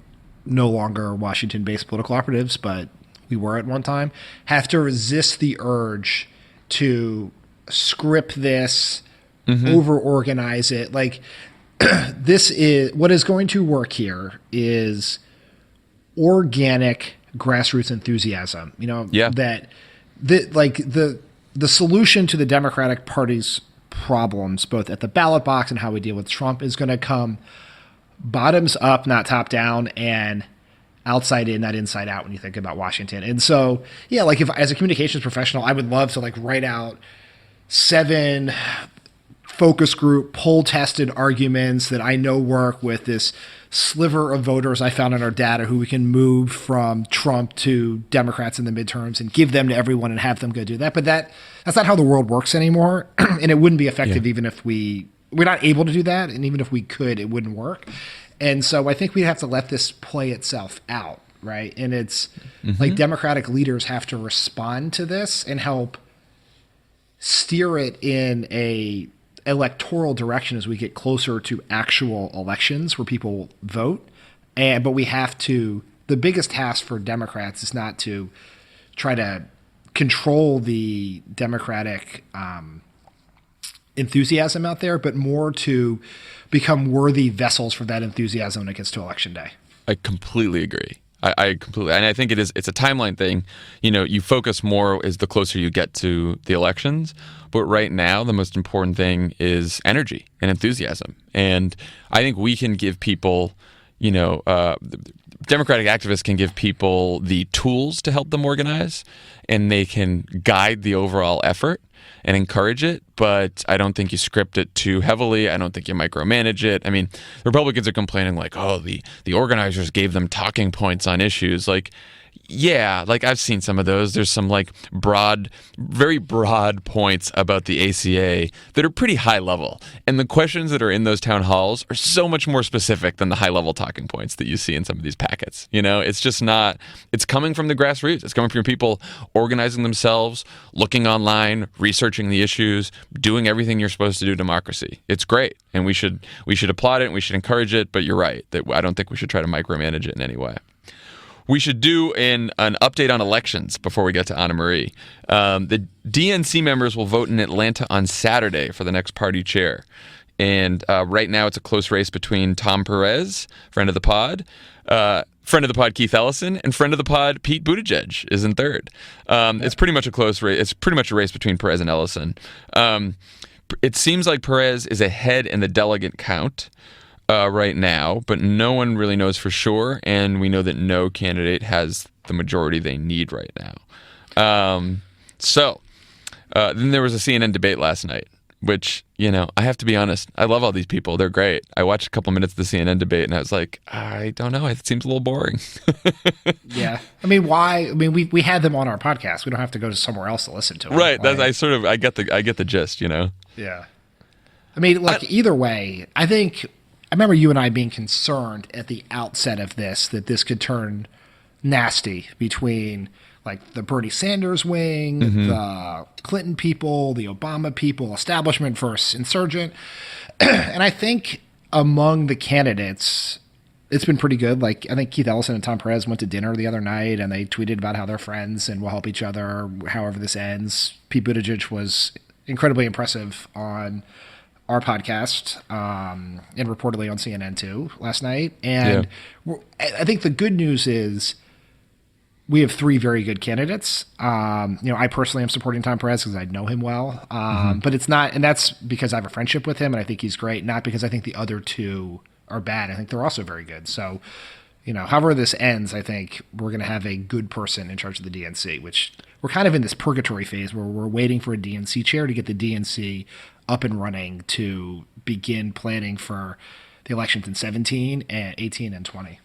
no longer Washington-based political operatives, but we were at one time, have to resist the urge to script this, over-organize it. Like, this is what is going to work here is organic grassroots enthusiasm. You know, that the solution to the Democratic Party's problems, both at the ballot box and how we deal with Trump, is going to come bottoms up, not top down, and outside in, not inside out when you think about Washington. And so, yeah, like if as a communications professional, I would love to like write out 7 focus group poll tested arguments that I know work with this sliver of voters I found in our data who we can move from Trump to Democrats in the midterms and give them to everyone and have them go do that. But that's not how the world works anymore. And it wouldn't be effective even if we're not able to do that. And even if we could, it wouldn't work. And so I think we'd have to let this play itself out. Right. And it's like Democratic leaders have to respond to this and help steer it in a electoral direction as we get closer to actual elections where people vote. But we have to, the biggest task for Democrats is not to try to control the Democratic enthusiasm out there, but more to become worthy vessels for that enthusiasm when it gets to election day. I completely agree. I completely, and I think it's a timeline thing. You focus more as the closer you get to the elections. But right now, the most important thing is energy and enthusiasm. And I think we can give people, Democratic activists can give people the tools to help them organize, and they can guide the overall effort and encourage it, but I don't think you script it too heavily. I don't think you micromanage it. I mean, Republicans are complaining like, oh, the organizers gave them talking points on issues. Like, yeah, like I've seen some of those. There's some like very broad points about the ACA that are pretty high level. And the questions that are in those town halls are so much more specific than the high level talking points that you see in some of these packets. It's just not, it's coming from the grassroots. It's coming from people organizing themselves, looking online, researching the issues, doing everything you're supposed to do in democracy. It's great. And we should applaud it and we should encourage it. But you're right that I don't think we should try to micromanage it in any way. We should do an update on elections before we get to Anna Marie. The DNC members will vote in Atlanta on Saturday for the next party chair. And right now it's a close race between Tom Perez, friend of the pod Keith Ellison, and friend of the pod Pete Buttigieg is in third. It's pretty much a close race. It's pretty much a race between Perez and Ellison. It seems like Perez is ahead in the delegate count right now, but no one really knows for sure, and we know that no candidate has the majority they need right now. Then there was a CNN debate last night, which, I have to be honest, I love all these people. They're great. I watched a couple minutes of the CNN debate, and I was like, I don't know. It seems a little boring. Yeah. I mean, why? I mean, we had them on our podcast. We don't have to go to somewhere else to listen to them. Right. I get the gist, Yeah. I mean, either way, I remember you and I being concerned at the outset of this, that this could turn nasty between like the Bernie Sanders wing, the Clinton people, the Obama people, establishment versus insurgent. And I think among the candidates, it's been pretty good. Like, I think Keith Ellison and Tom Perez went to dinner the other night and they tweeted about how they're friends and will help each other however this ends. Pete Buttigieg was incredibly impressive on our podcast, and reportedly on CNN too last night. And I think the good news is we have three very good candidates. I personally am supporting Tom Perez because I know him well. But it's not, and that's because I have a friendship with him and I think he's great, not because I think the other two are bad. I think they're also very good. So, however this ends, I think we're going to have a good person in charge of the DNC, which we're kind of in this purgatory phase where we're waiting for a DNC chair to get the DNC up and running to begin planning for the elections in 17 and 18 and 20.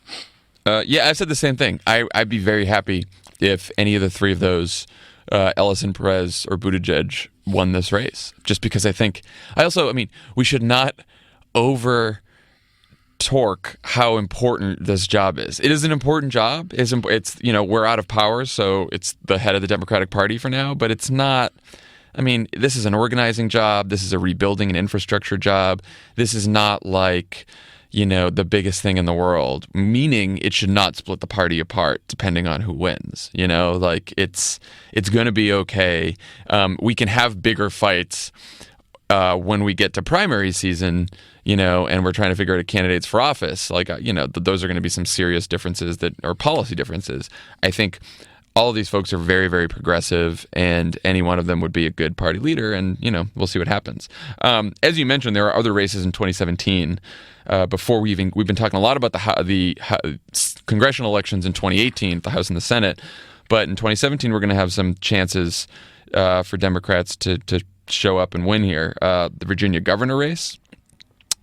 I've said the same thing. I'd be very happy if any of the three of those, Ellison, Perez, or Buttigieg, won this race. Just because we should not torque how important this job is. It is an important job. It's we're out of power, so it's the head of the Democratic Party for now, but it's not. This is an organizing job. This is a rebuilding and infrastructure job. This is not like, the biggest thing in the world, meaning it should not split the party apart depending on who wins. It's going to be okay. We can have bigger fights when we get to primary season, and we're trying to figure out candidates for office. Those are going to be some serious differences that are policy differences. I think all of these folks are very, very progressive, and any one of them would be a good party leader, and, we'll see what happens. As you mentioned, there are other races in 2017. We've been talking a lot about the congressional elections in 2018, the House and the Senate, but in 2017 we're going to have some chances for Democrats to show up and win here. The Virginia governor race,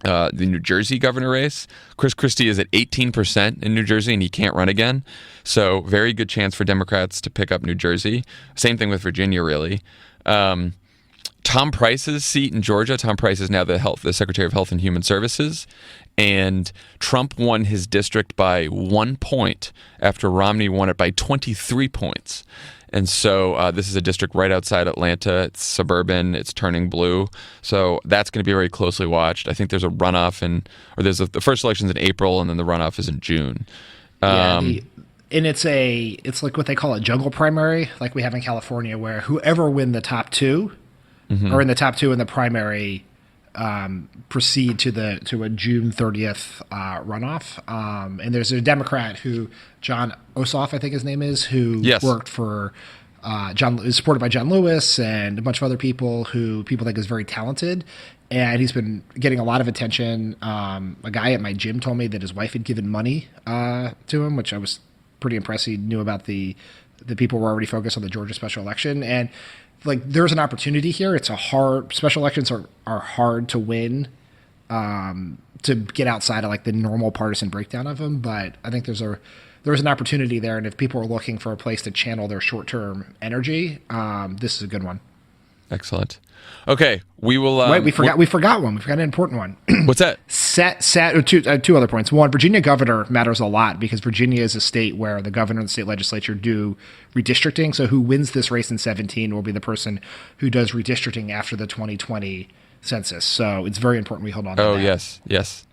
the New Jersey governor race. Chris Christie is at 18% in New Jersey, and he can't run again. So very good chance for Democrats to pick up New Jersey. Same thing with Virginia, really. Tom Price's seat in Georgia. Tom Price is now the Secretary of Health and Human Services, and Trump won his district by 1 point after Romney won it by 23 points. And so this is a district right outside Atlanta. It's suburban. It's turning blue. So that's going to be very closely watched. I think there's a runoff the first election's in April, and then the runoff is in June. And it's like what they call a jungle primary, like we have in California, where whoever win the top two or in the top two in the primary proceed to a June 30th runoff. And there's a Democrat who, Jon Ossoff, I think his name is, who worked for is supported by John Lewis and a bunch of other people who people think is very talented. And he's been getting a lot of attention. A guy at my gym told me that his wife had given money to him, which I was pretty impressed. He knew about the people were already focused on the Georgia special election. And like, there's an opportunity here. It's special elections are hard to win, to get outside of like the normal partisan breakdown of them. But I think there's an opportunity there. And if people are looking for a place to channel their short-term energy, this is a good one. Excellent. Okay, we will. Wait, we forgot one. We forgot an important one. What's that? Two other points. One, Virginia governor matters a lot because Virginia is a state where the governor and the state legislature do redistricting. So who wins this race in 2017 will be the person who does redistricting after the 2020 census. So it's very important we hold on to that. Oh, yes.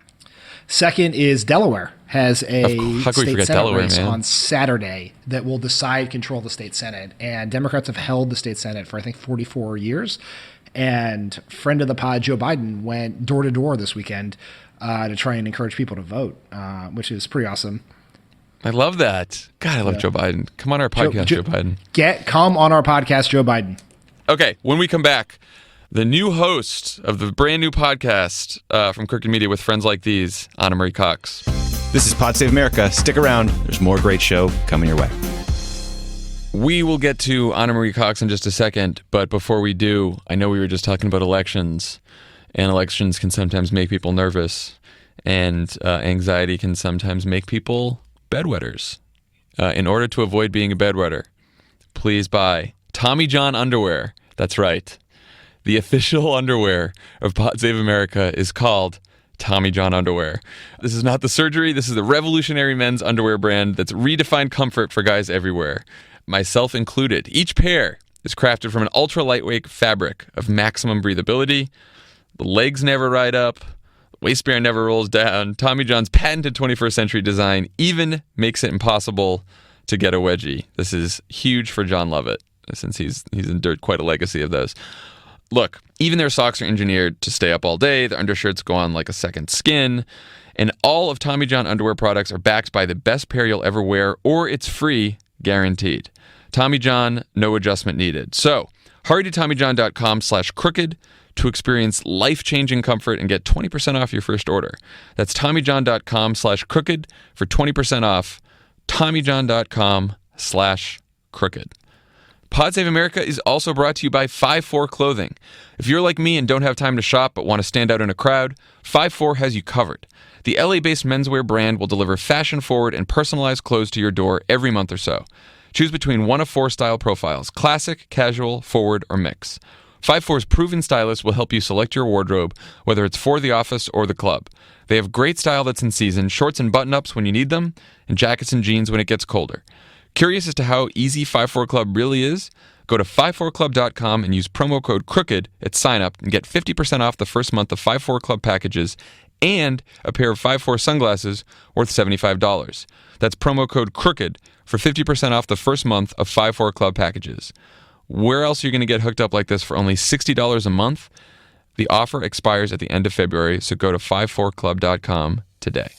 Second is Delaware has a state Senate race man. on Saturday that will control the state Senate. And Democrats have held the state Senate for, I think, 44 years. And friend of the pod, Joe Biden, went door to door this weekend to try and encourage people to vote, which is pretty awesome. I love that. God, I love Joe Biden. Come on our podcast, Joe Biden. Come on our podcast, Joe Biden. Okay, when we come back, the new host of the brand new podcast from Crooked Media with friends like these, Anna Marie Cox. This is Pod Save America. Stick around. There's more great show coming your way. We will get to Anna Marie Cox in just a second, but before we do, I know we were just talking about elections, and elections can sometimes make people nervous, and anxiety can sometimes make people bedwetters. In order to avoid being a bedwetter, please buy Tommy John underwear. That's right. The official underwear of Pod Save America is called Tommy John underwear. This is not the surgery. This is the revolutionary men's underwear brand that's redefined comfort for guys everywhere, myself included. Each pair is crafted from an ultra-lightweight fabric of maximum breathability. The legs never ride up. The waistband never rolls down. Tommy John's patented 21st century design even makes it impossible to get a wedgie. This is huge for Jon Lovett, since he's endured quite a legacy of those. Look, even their socks are engineered to stay up all day. Their undershirts go on like a second skin. And all of Tommy John underwear products are backed by the best pair you'll ever wear, or it's free, guaranteed. Tommy John, no adjustment needed. So, hurry to TommyJohn.com/crooked to experience life-changing comfort and get 20% off your first order. That's TommyJohn.com/crooked for 20% off. TommyJohn.com/crooked. Pod Save America is also brought to you by 5-4 Clothing. If you're like me and don't have time to shop but want to stand out in a crowd, 5-4 has you covered. The LA-based menswear brand will deliver fashion-forward and personalized clothes to your door every month or so. Choose between one of 4 style profiles: classic, casual, forward, or mix. 5-4's proven stylists will help you select your wardrobe, whether it's for the office or the club. They have great style that's in season, shorts and button-ups when you need them, and jackets and jeans when it gets colder. Curious as to how easy 5-4 Club really is? Go to 54club.com and use promo code CROOKED at sign-up and get 50% off the first month of 5-4 Club packages and a pair of 5-4 sunglasses worth $75. That's promo code CROOKED for 50% off the first month of 5-4 Club packages. Where else are you going to get hooked up like this for only $60 a month? The offer expires at the end of February, so go to 54club.com today.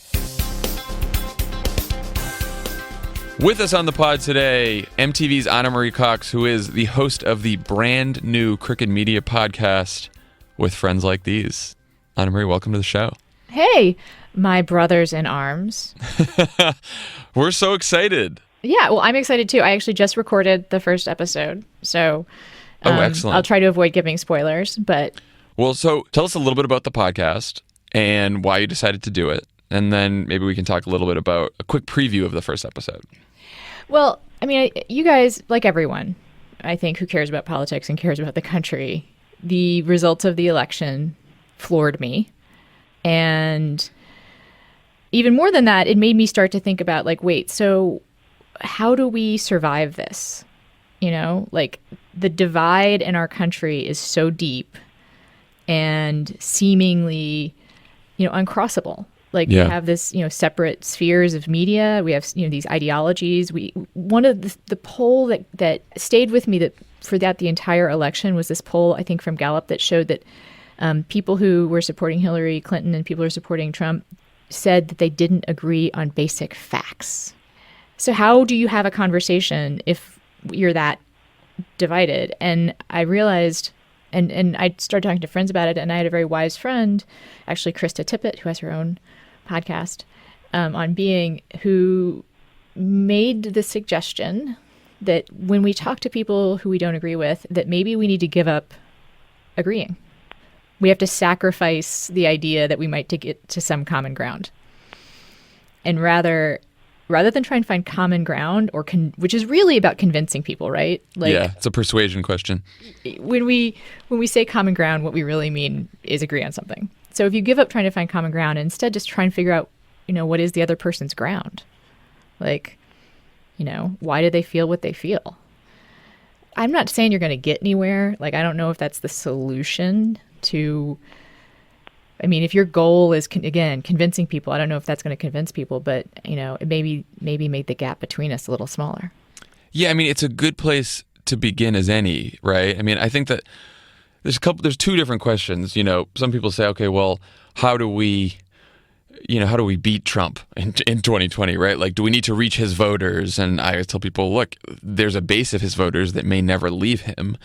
With us on the pod today, MTV's Anna Marie Cox, who is the host of the brand new Crooked Media podcast with friends like these. Anna Marie, welcome to the show. Hey, my brothers in arms. We're so excited. Yeah, well, I'm excited too. I actually just recorded the first episode, so excellent. I'll try to avoid giving spoilers. But well, so tell us a little bit about the podcast and why you decided to do it, and then maybe we can talk a little bit about a quick preview of the first episode. Well, I mean, you guys, like everyone, I think, who cares about politics and cares about the country, the results of the election floored me. And even more than that, it made me start to think about, like, wait, so how do we survive this? You know, like, the divide in our country is so deep and seemingly, uncrossable. Like, we have this, separate spheres of media. We have, these ideologies. One of the poll that stayed with me that the entire election was this poll, I think, from Gallup that showed that People who were supporting Hillary Clinton and people who are supporting Trump said that they didn't agree on basic facts. So how do you have a conversation if you're that divided? And I realized, and I started talking to friends about it, and I had a very wise friend, actually Krista Tippett, who has her own podcast on being, who made the suggestion that when we talk to people who we don't agree with, that maybe we need to give up agreeing. We have to sacrifice the idea that we might get to some common ground. And rather than try and find common ground, which is really about convincing people, right? Like, yeah, it's a persuasion question. When we say common ground, what we really mean is agree on something. So if you give up trying to find common ground and instead just try and figure out, what is the other person's ground? Like, why do they feel what they feel? I'm not saying you're going to get anywhere. Like, I don't know if that's the solution to, if your goal is, again, convincing people, I don't know if that's going to convince people, but, it maybe made the gap between us a little smaller. Yeah, it's a good place to begin as any, right? I think that there's two different questions. Some people say, okay, well, how do we beat Trump in 2020, right? Like, do we need to reach his voters? And I always tell people, look, there's a base of his voters that may never leave him.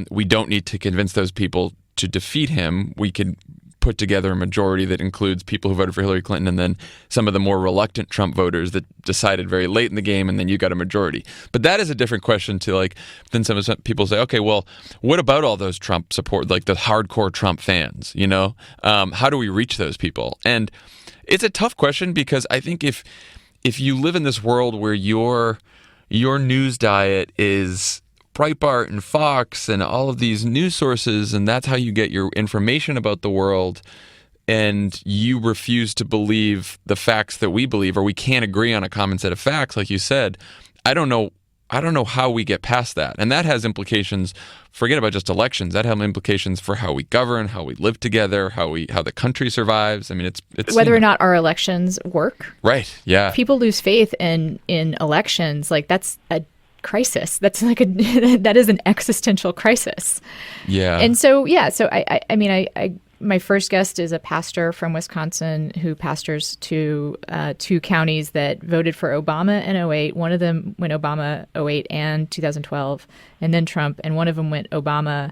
We don't need to convince those people to defeat him. We could put together a majority that includes people who voted for Hillary Clinton and then some of the more reluctant Trump voters that decided very late in the game, and then you got a majority. But that is a different question to then some people say, okay, well, what about all those Trump support, like the hardcore Trump fans, how do we reach those people? And it's a tough question because I think if you live in this world where your news diet is Breitbart and Fox and all of these news sources, and that's how you get your information about the world, and you refuse to believe the facts that we believe, or we can't agree on a common set of facts, like you said, I don't know how we get past that. And that has implications, forget about just elections, that has implications for how we govern, how we live together, how the country survives. It's whether or not our elections work. Right, yeah. People lose faith in elections, like that's a crisis. That's that is an existential crisis. Yeah. And so I my first guest is a pastor from Wisconsin who pastors two counties that voted for Obama in 2008. One of them went Obama 2008 and 2012, and then Trump, and one of them went Obama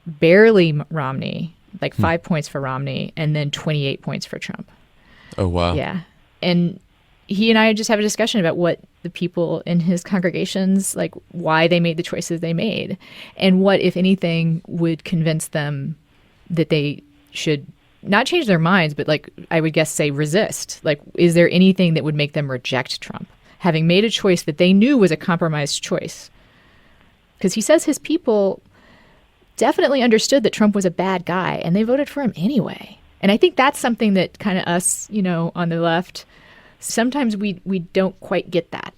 barely Romney, like 5 points for Romney, and then 28 points for Trump. Oh, wow. Yeah. And he and I just have a discussion about what the people in his congregations, like why they made the choices they made, and what, if anything, would convince them that they should not change their minds, but I would guess say resist. Like, is there anything that would make them reject Trump, having made a choice that they knew was a compromised choice? Because he says his people definitely understood that Trump was a bad guy, and they voted for him anyway. And I think that's something that kind of us, on the left, sometimes we don't quite get that.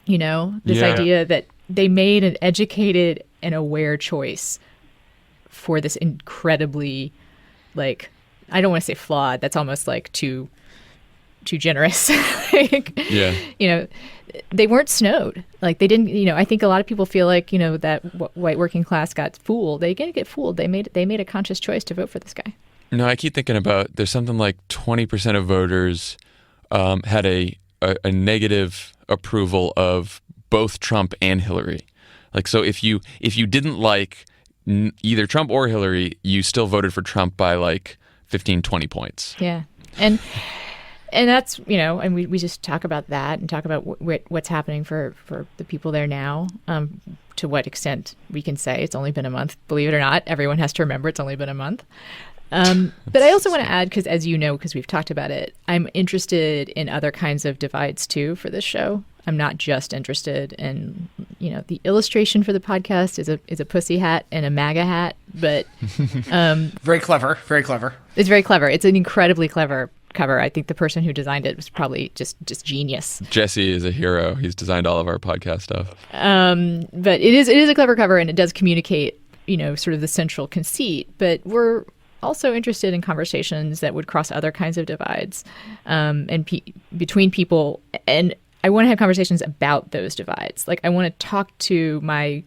This idea that they made an educated and aware choice for this incredibly, I don't want to say flawed. That's almost too generous. They weren't snowed. They didn't. I think a lot of people feel that white working class got fooled. They didn't get fooled. They made a conscious choice to vote for this guy. No, I keep thinking about there's something like 20% of voters had a negative approval of both Trump and Hillary. So if you didn't like either Trump or Hillary, you still voted for Trump by 15, 20 points. Yeah. And that's, and we just talk about that and talk about what's happening for the people there now. To what extent we can say it's only been a month. Believe it or not, everyone has to remember it's only been a month. But I also want to add, because as you know, because we've talked about it, I'm interested in other kinds of divides too for this show. I'm not just interested in, the illustration for the podcast is a pussy hat and a MAGA hat, but very clever, very clever. It's very clever. It's an incredibly clever cover. I think the person who designed it was probably just genius. Jesse is a hero. He's designed all of our podcast stuff. But it is a clever cover, and it does communicate, sort of the central conceit. But we're also interested in conversations that would cross other kinds of divides, and between people. And I want to have conversations about those divides. Like I want to talk to my,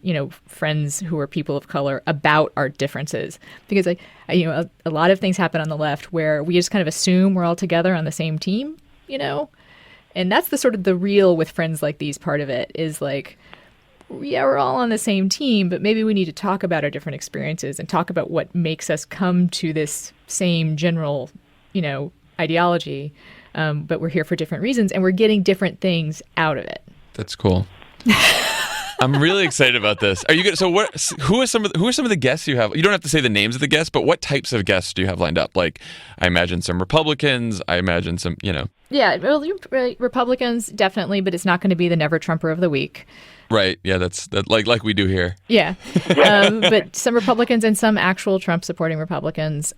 friends who are people of color about our differences, because a lot of things happen on the left where we just kind of assume we're all together on the same team, and that's the sort of the real with friends like these part of it is like, yeah, we're all on the same team, but maybe we need to talk about our different experiences and talk about what makes us come to this same general, ideology. But we're here for different reasons, and we're getting different things out of it. That's cool. I'm really excited about this. Are you good? So who are some of the guests you have? You don't have to say the names of the guests, but what types of guests do you have lined up? Like, I imagine some Republicans. I imagine some, Yeah, well, Republicans definitely, but it's not going to be the Never Trumper of the week. Right. Yeah, that's like we do here. Yeah. But some Republicans and some actual Trump supporting Republicans.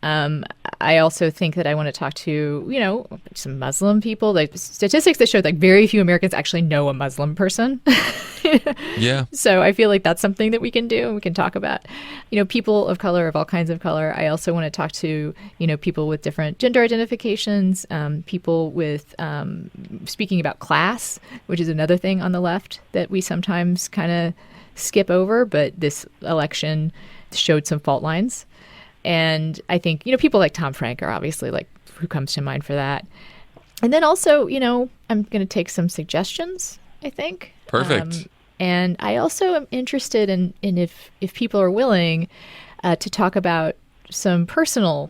I also think that I want to talk to, some Muslim people. Like statistics that show like very few Americans actually know a Muslim person. Yeah. So I feel like that's something that we can do and we can talk about. People of color, of all kinds of color. I also want to talk to, people with different gender identifications, people with speaking about class, which is another thing on the left that we sometimes kind of skip over, but this election showed some fault lines. And I think, people like Tom Frank are obviously like who comes to mind for that. And then also, I'm going to take some suggestions, I think. Perfect. And I also am interested in if people are willing to talk about some personal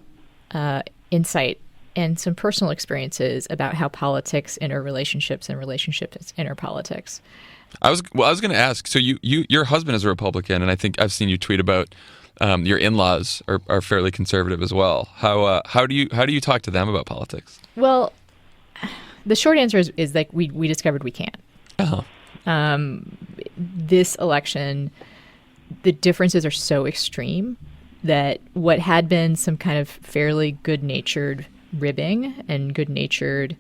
insight and some personal experiences about how politics enter relationships and relationships enter politics. I was going to ask. So your husband is a Republican, and I think I've seen you tweet about your in-laws are fairly conservative as well. How do you talk to them about politics? Well, the short answer is like we discovered we can't. Oh. This election, the differences are so extreme that what had been some kind of fairly good-natured ribbing and good-natured,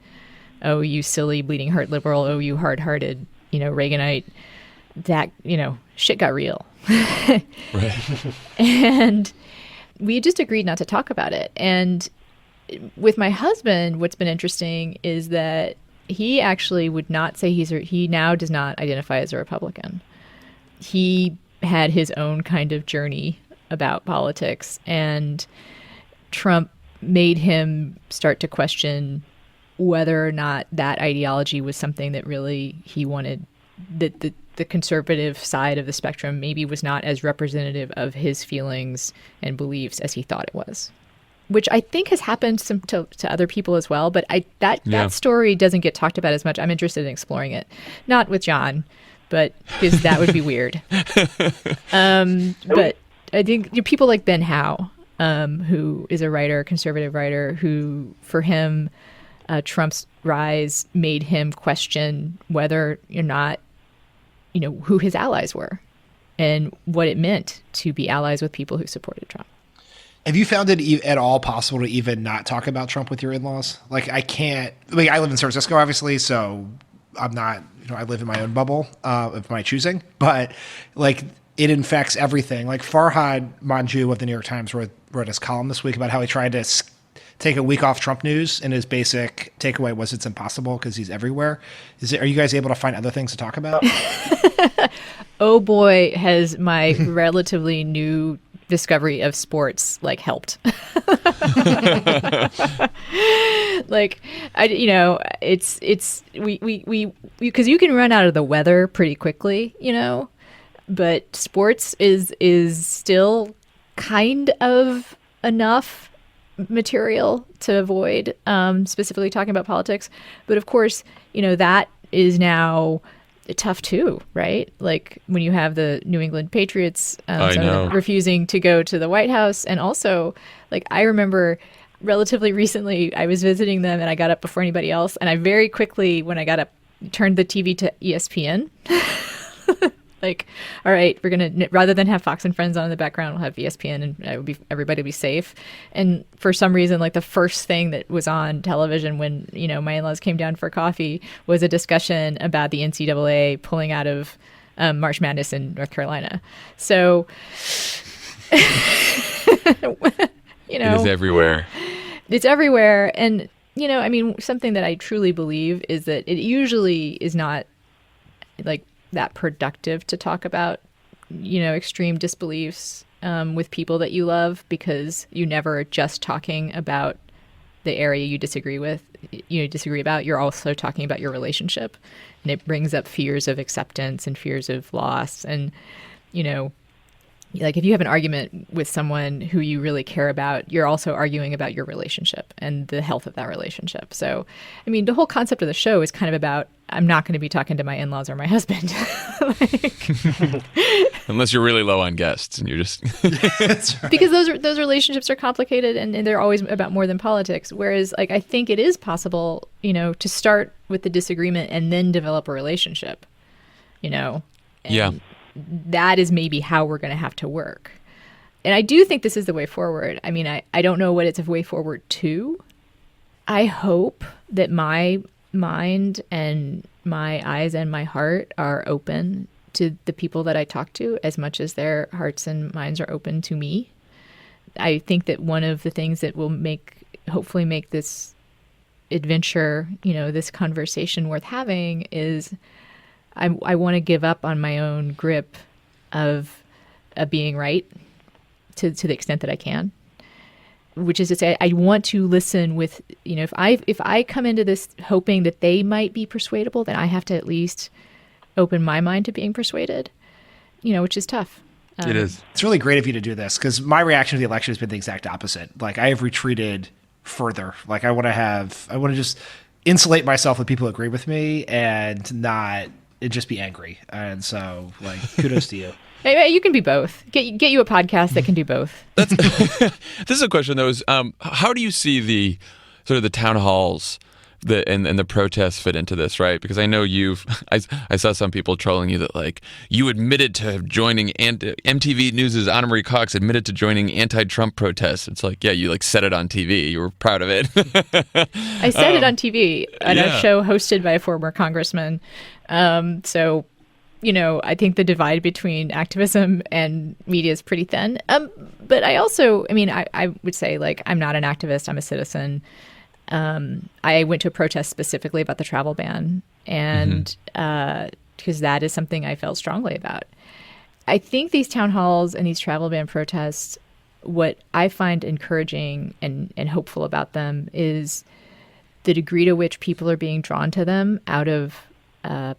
oh, you silly bleeding heart liberal, oh, you hard-hearted, Reaganite, that, shit got real. Right. And we just agreed not to talk about it. And with my husband, what's been interesting is that he actually would not say he now does not identify as a Republican. He had his own kind of journey about politics, and Trump made him start to question whether or not that ideology was something that really he wanted, that the conservative side of the spectrum maybe was not as representative of his feelings and beliefs as he thought it was, which I think has happened to other people as well. But that story doesn't get talked about as much. I'm interested in exploring it, not with Jon, but because that would be weird. But I think people like Ben Howe, who is a writer, conservative writer, who for him, Trump's rise made him question whether or not, who his allies were and what it meant to be allies with people who supported Trump. Have you found it at all possible to even not talk about Trump with your in-laws? Like, I can't. Like, I live in San Francisco, obviously, so I'm not. I live in my own bubble of my choosing. But like, it infects everything. Like Farhad Manjoo of the New York Times wrote his column this week about how he tried to take a week off Trump news, and his basic takeaway was it's impossible because he's everywhere. Are you guys able to find other things to talk about? Oh boy, has my relatively new discovery of sports helped. It's we because you can run out of the weather pretty quickly, but sports is still kind of enough material to avoid specifically talking about politics. But of course, that is now tough too, right? Like when you have the New England Patriots refusing to go to the White House. And also, I remember relatively recently I was visiting them and I got up before anybody else. And I very quickly, when I got up, turned the TV to ESPN. All right, we're going to, rather than have Fox and Friends on in the background, we'll have ESPN and everybody will be safe. And for some reason, the first thing that was on television when, my in-laws came down for coffee was a discussion about the NCAA pulling out of March Madness in North Carolina. So, it is everywhere. It's everywhere. And I mean, something that I truly believe is that it usually is not like that productive to talk about, extreme disbeliefs with people that you love, because you never are just talking about the area you disagree about. You're also talking about your relationship, and it brings up fears of acceptance and fears of loss. And, like if you have an argument with someone who you really care about, you're also arguing about your relationship and the health of that relationship. So, I mean, the whole concept of the show is kind of about, I'm not going to be talking to my in-laws or my husband. Unless you're really low on guests and you're just That's right. Because those relationships are complicated, and they're always about more than politics. Whereas, like, I think it is possible, to start with the disagreement and then develop a relationship, and Yeah. that is maybe how we're going to have to work. And I do think this is the way forward. I mean, I don't know what it's a way forward to. I hope that my mind and my eyes and my heart are open to the people that I talk to as much as their hearts and minds are open to me. I think that one of the things that will hopefully make this adventure, this conversation worth having is I want to give up on my own grip of being right to the extent that I can, which is to say, I want to listen with, if I come into this hoping that they might be persuadable, then I have to at least open my mind to being persuaded, which is tough. it is. It's really great of you to do this, because my reaction to the election has been the exact opposite. Like, I have retreated further. Like, I want to just insulate myself with people who agree with me and not just be angry. And so, like, kudos to you. Hey, you can be both. Get you a podcast that can do both. This is a question though. Is how do you see the sort of the town halls and the protests fit into this, right? Because I know I saw some people trolling you that like you admitted to joining MTV News' Anna Marie Cox admitted to joining anti-Trump protests. It's like, yeah, you like said it on TV. You were proud of it. I said it on TV on a show hosted by a former congressman. So, I think the divide between activism and media is pretty thin. But I also, I would say, like, I'm not an activist. I'm a citizen. I went to a protest specifically about the travel ban, and because that is something I felt strongly about. I think these town halls and these travel ban protests, what I find encouraging and hopeful about them is the degree to which people are being drawn to them out of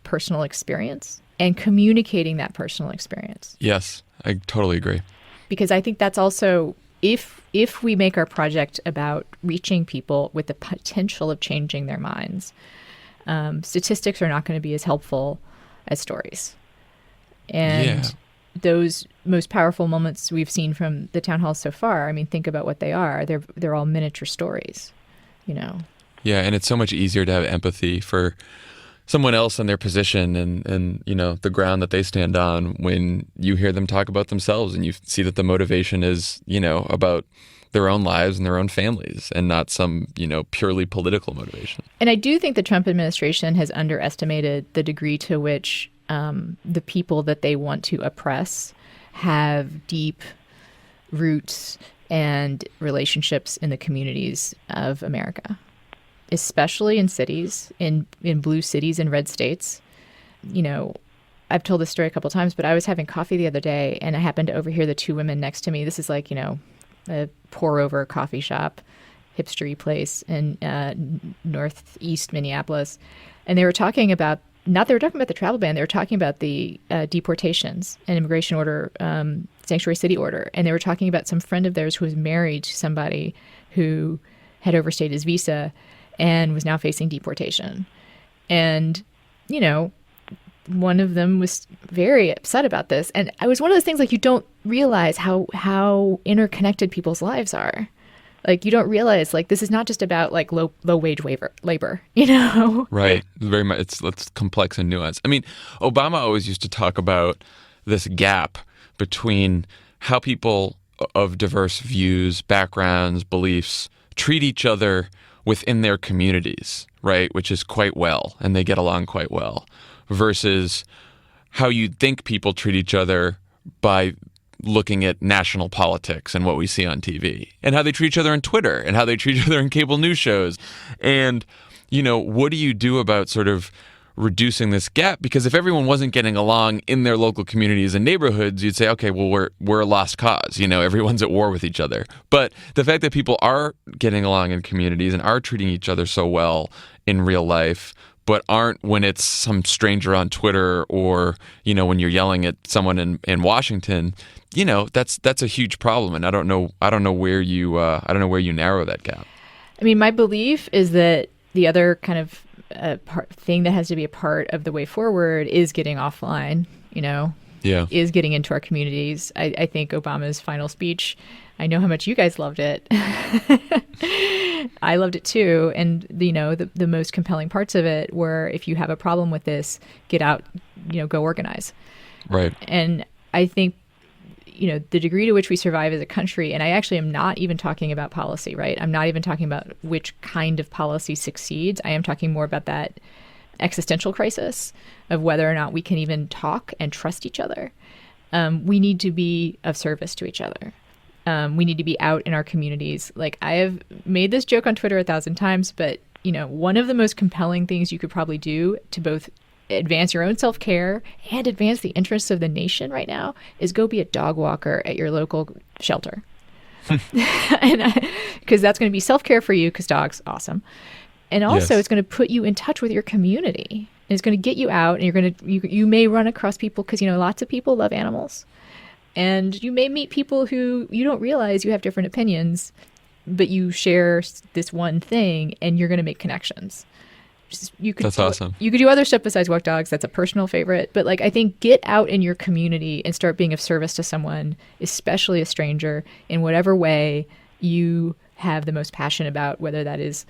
personal experience and communicating that personal experience. Yes, I totally agree. Because I think that's also, if we make our project about reaching people with the potential of changing their minds, statistics are not going to be as helpful as stories. And those most powerful moments we've seen from the town halls so far, think about what they are. They're all miniature stories, Yeah, and it's so much easier to have empathy for someone else in their position and the ground that they stand on when you hear them talk about themselves and you see that the motivation is, about their own lives and their own families and not some, purely political motivation. And I do think the Trump administration has underestimated the degree to which the people that they want to oppress have deep roots and relationships in the communities of America, especially in cities, in blue cities and red states. I've told this story a couple times, but I was having coffee the other day and I happened to overhear the two women next to me. This is like, a pour-over coffee shop, hipstery place in northeast Minneapolis. And they were talking about, they were talking about the travel ban, they were talking about the deportations and immigration order, sanctuary city order. And they were talking about some friend of theirs who was married to somebody who had overstayed his visa and was now facing deportation. And, one of them was very upset about this. And I was one of those things, like, you don't realize how interconnected people's lives are. Like, you don't realize, like, this is not just about, like, low wage labor, Right. Very much. It's complex and nuanced. Obama always used to talk about this gap between how people of diverse views, backgrounds, beliefs treat each other within their communities, right? Which is quite well, and they get along quite well, versus how you'd think people treat each other by looking at national politics and what we see on TV, and how they treat each other on Twitter, and how they treat each other in cable news shows. And, what do you do about sort of reducing this gap? Because if everyone wasn't getting along in their local communities and neighborhoods, you'd say, okay, well, we're a lost cause. Everyone's at war with each other. But the fact that people are getting along in communities and are treating each other so well in real life, but aren't when it's some stranger on Twitter or, when you're yelling at someone in Washington, that's a huge problem. And I don't know where you narrow that gap. I mean, my belief is that the other kind of thing that has to be a part of the way forward is getting offline, is getting into our communities. I think Obama's final speech, I know how much you guys loved it. I loved it too. And, the most compelling parts of it were, if you have a problem with this, get out, go organize. Right. And I think, the degree to which we survive as a country, and I actually am not even talking about policy, right? I'm not even talking about which kind of policy succeeds. I am talking more about that existential crisis of whether or not we can even talk and trust each other. We need to be of service to each other. We need to be out in our communities. Like, I have made this joke on Twitter 1,000 times, but, one of the most compelling things you could probably do to both advance your own self-care and advance the interests of the nation right now is go be a dog walker at your local shelter. Because that's going to be self-care for you, because dogs, awesome. And also It's going to put you in touch with your community. And it's going to get you out, and you may run across people, because, lots of people love animals. And you may meet people who you don't realize you have different opinions, but you share this one thing, and you're going to make connections. That's awesome. You could do other stuff besides walk dogs. That's a personal favorite. But I think get out in your community and start being of service to someone, especially a stranger, in whatever way you have the most passion about, whether that is,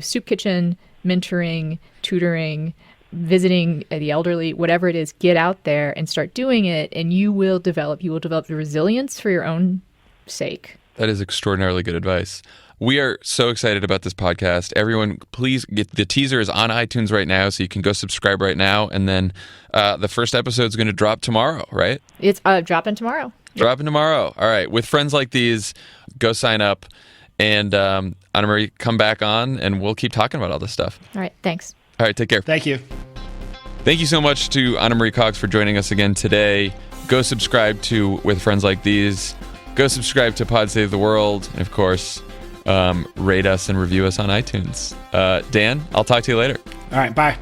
soup kitchen, mentoring, tutoring, visiting the elderly, whatever it is. Get out there and start doing it, and you will develop the resilience for your own sake. That is extraordinarily good advice. We are so excited about this podcast. Everyone, please get the teaser is on iTunes right now, so you can go subscribe right now. And then the first episode is going to drop tomorrow, right? It's dropping tomorrow. Dropping tomorrow. All right. With friends like these, go sign up. And Anna Marie, come back on, and we'll keep talking about all this stuff. All right. Thanks. All right. Take care. Thank you. Thank you so much to Anna Marie Cox for joining us again today. Go subscribe to With Friends Like These. Go subscribe to Pod Save the World. And, of course, rate us and review us on iTunes. Dan, I'll talk to you later. All right, bye.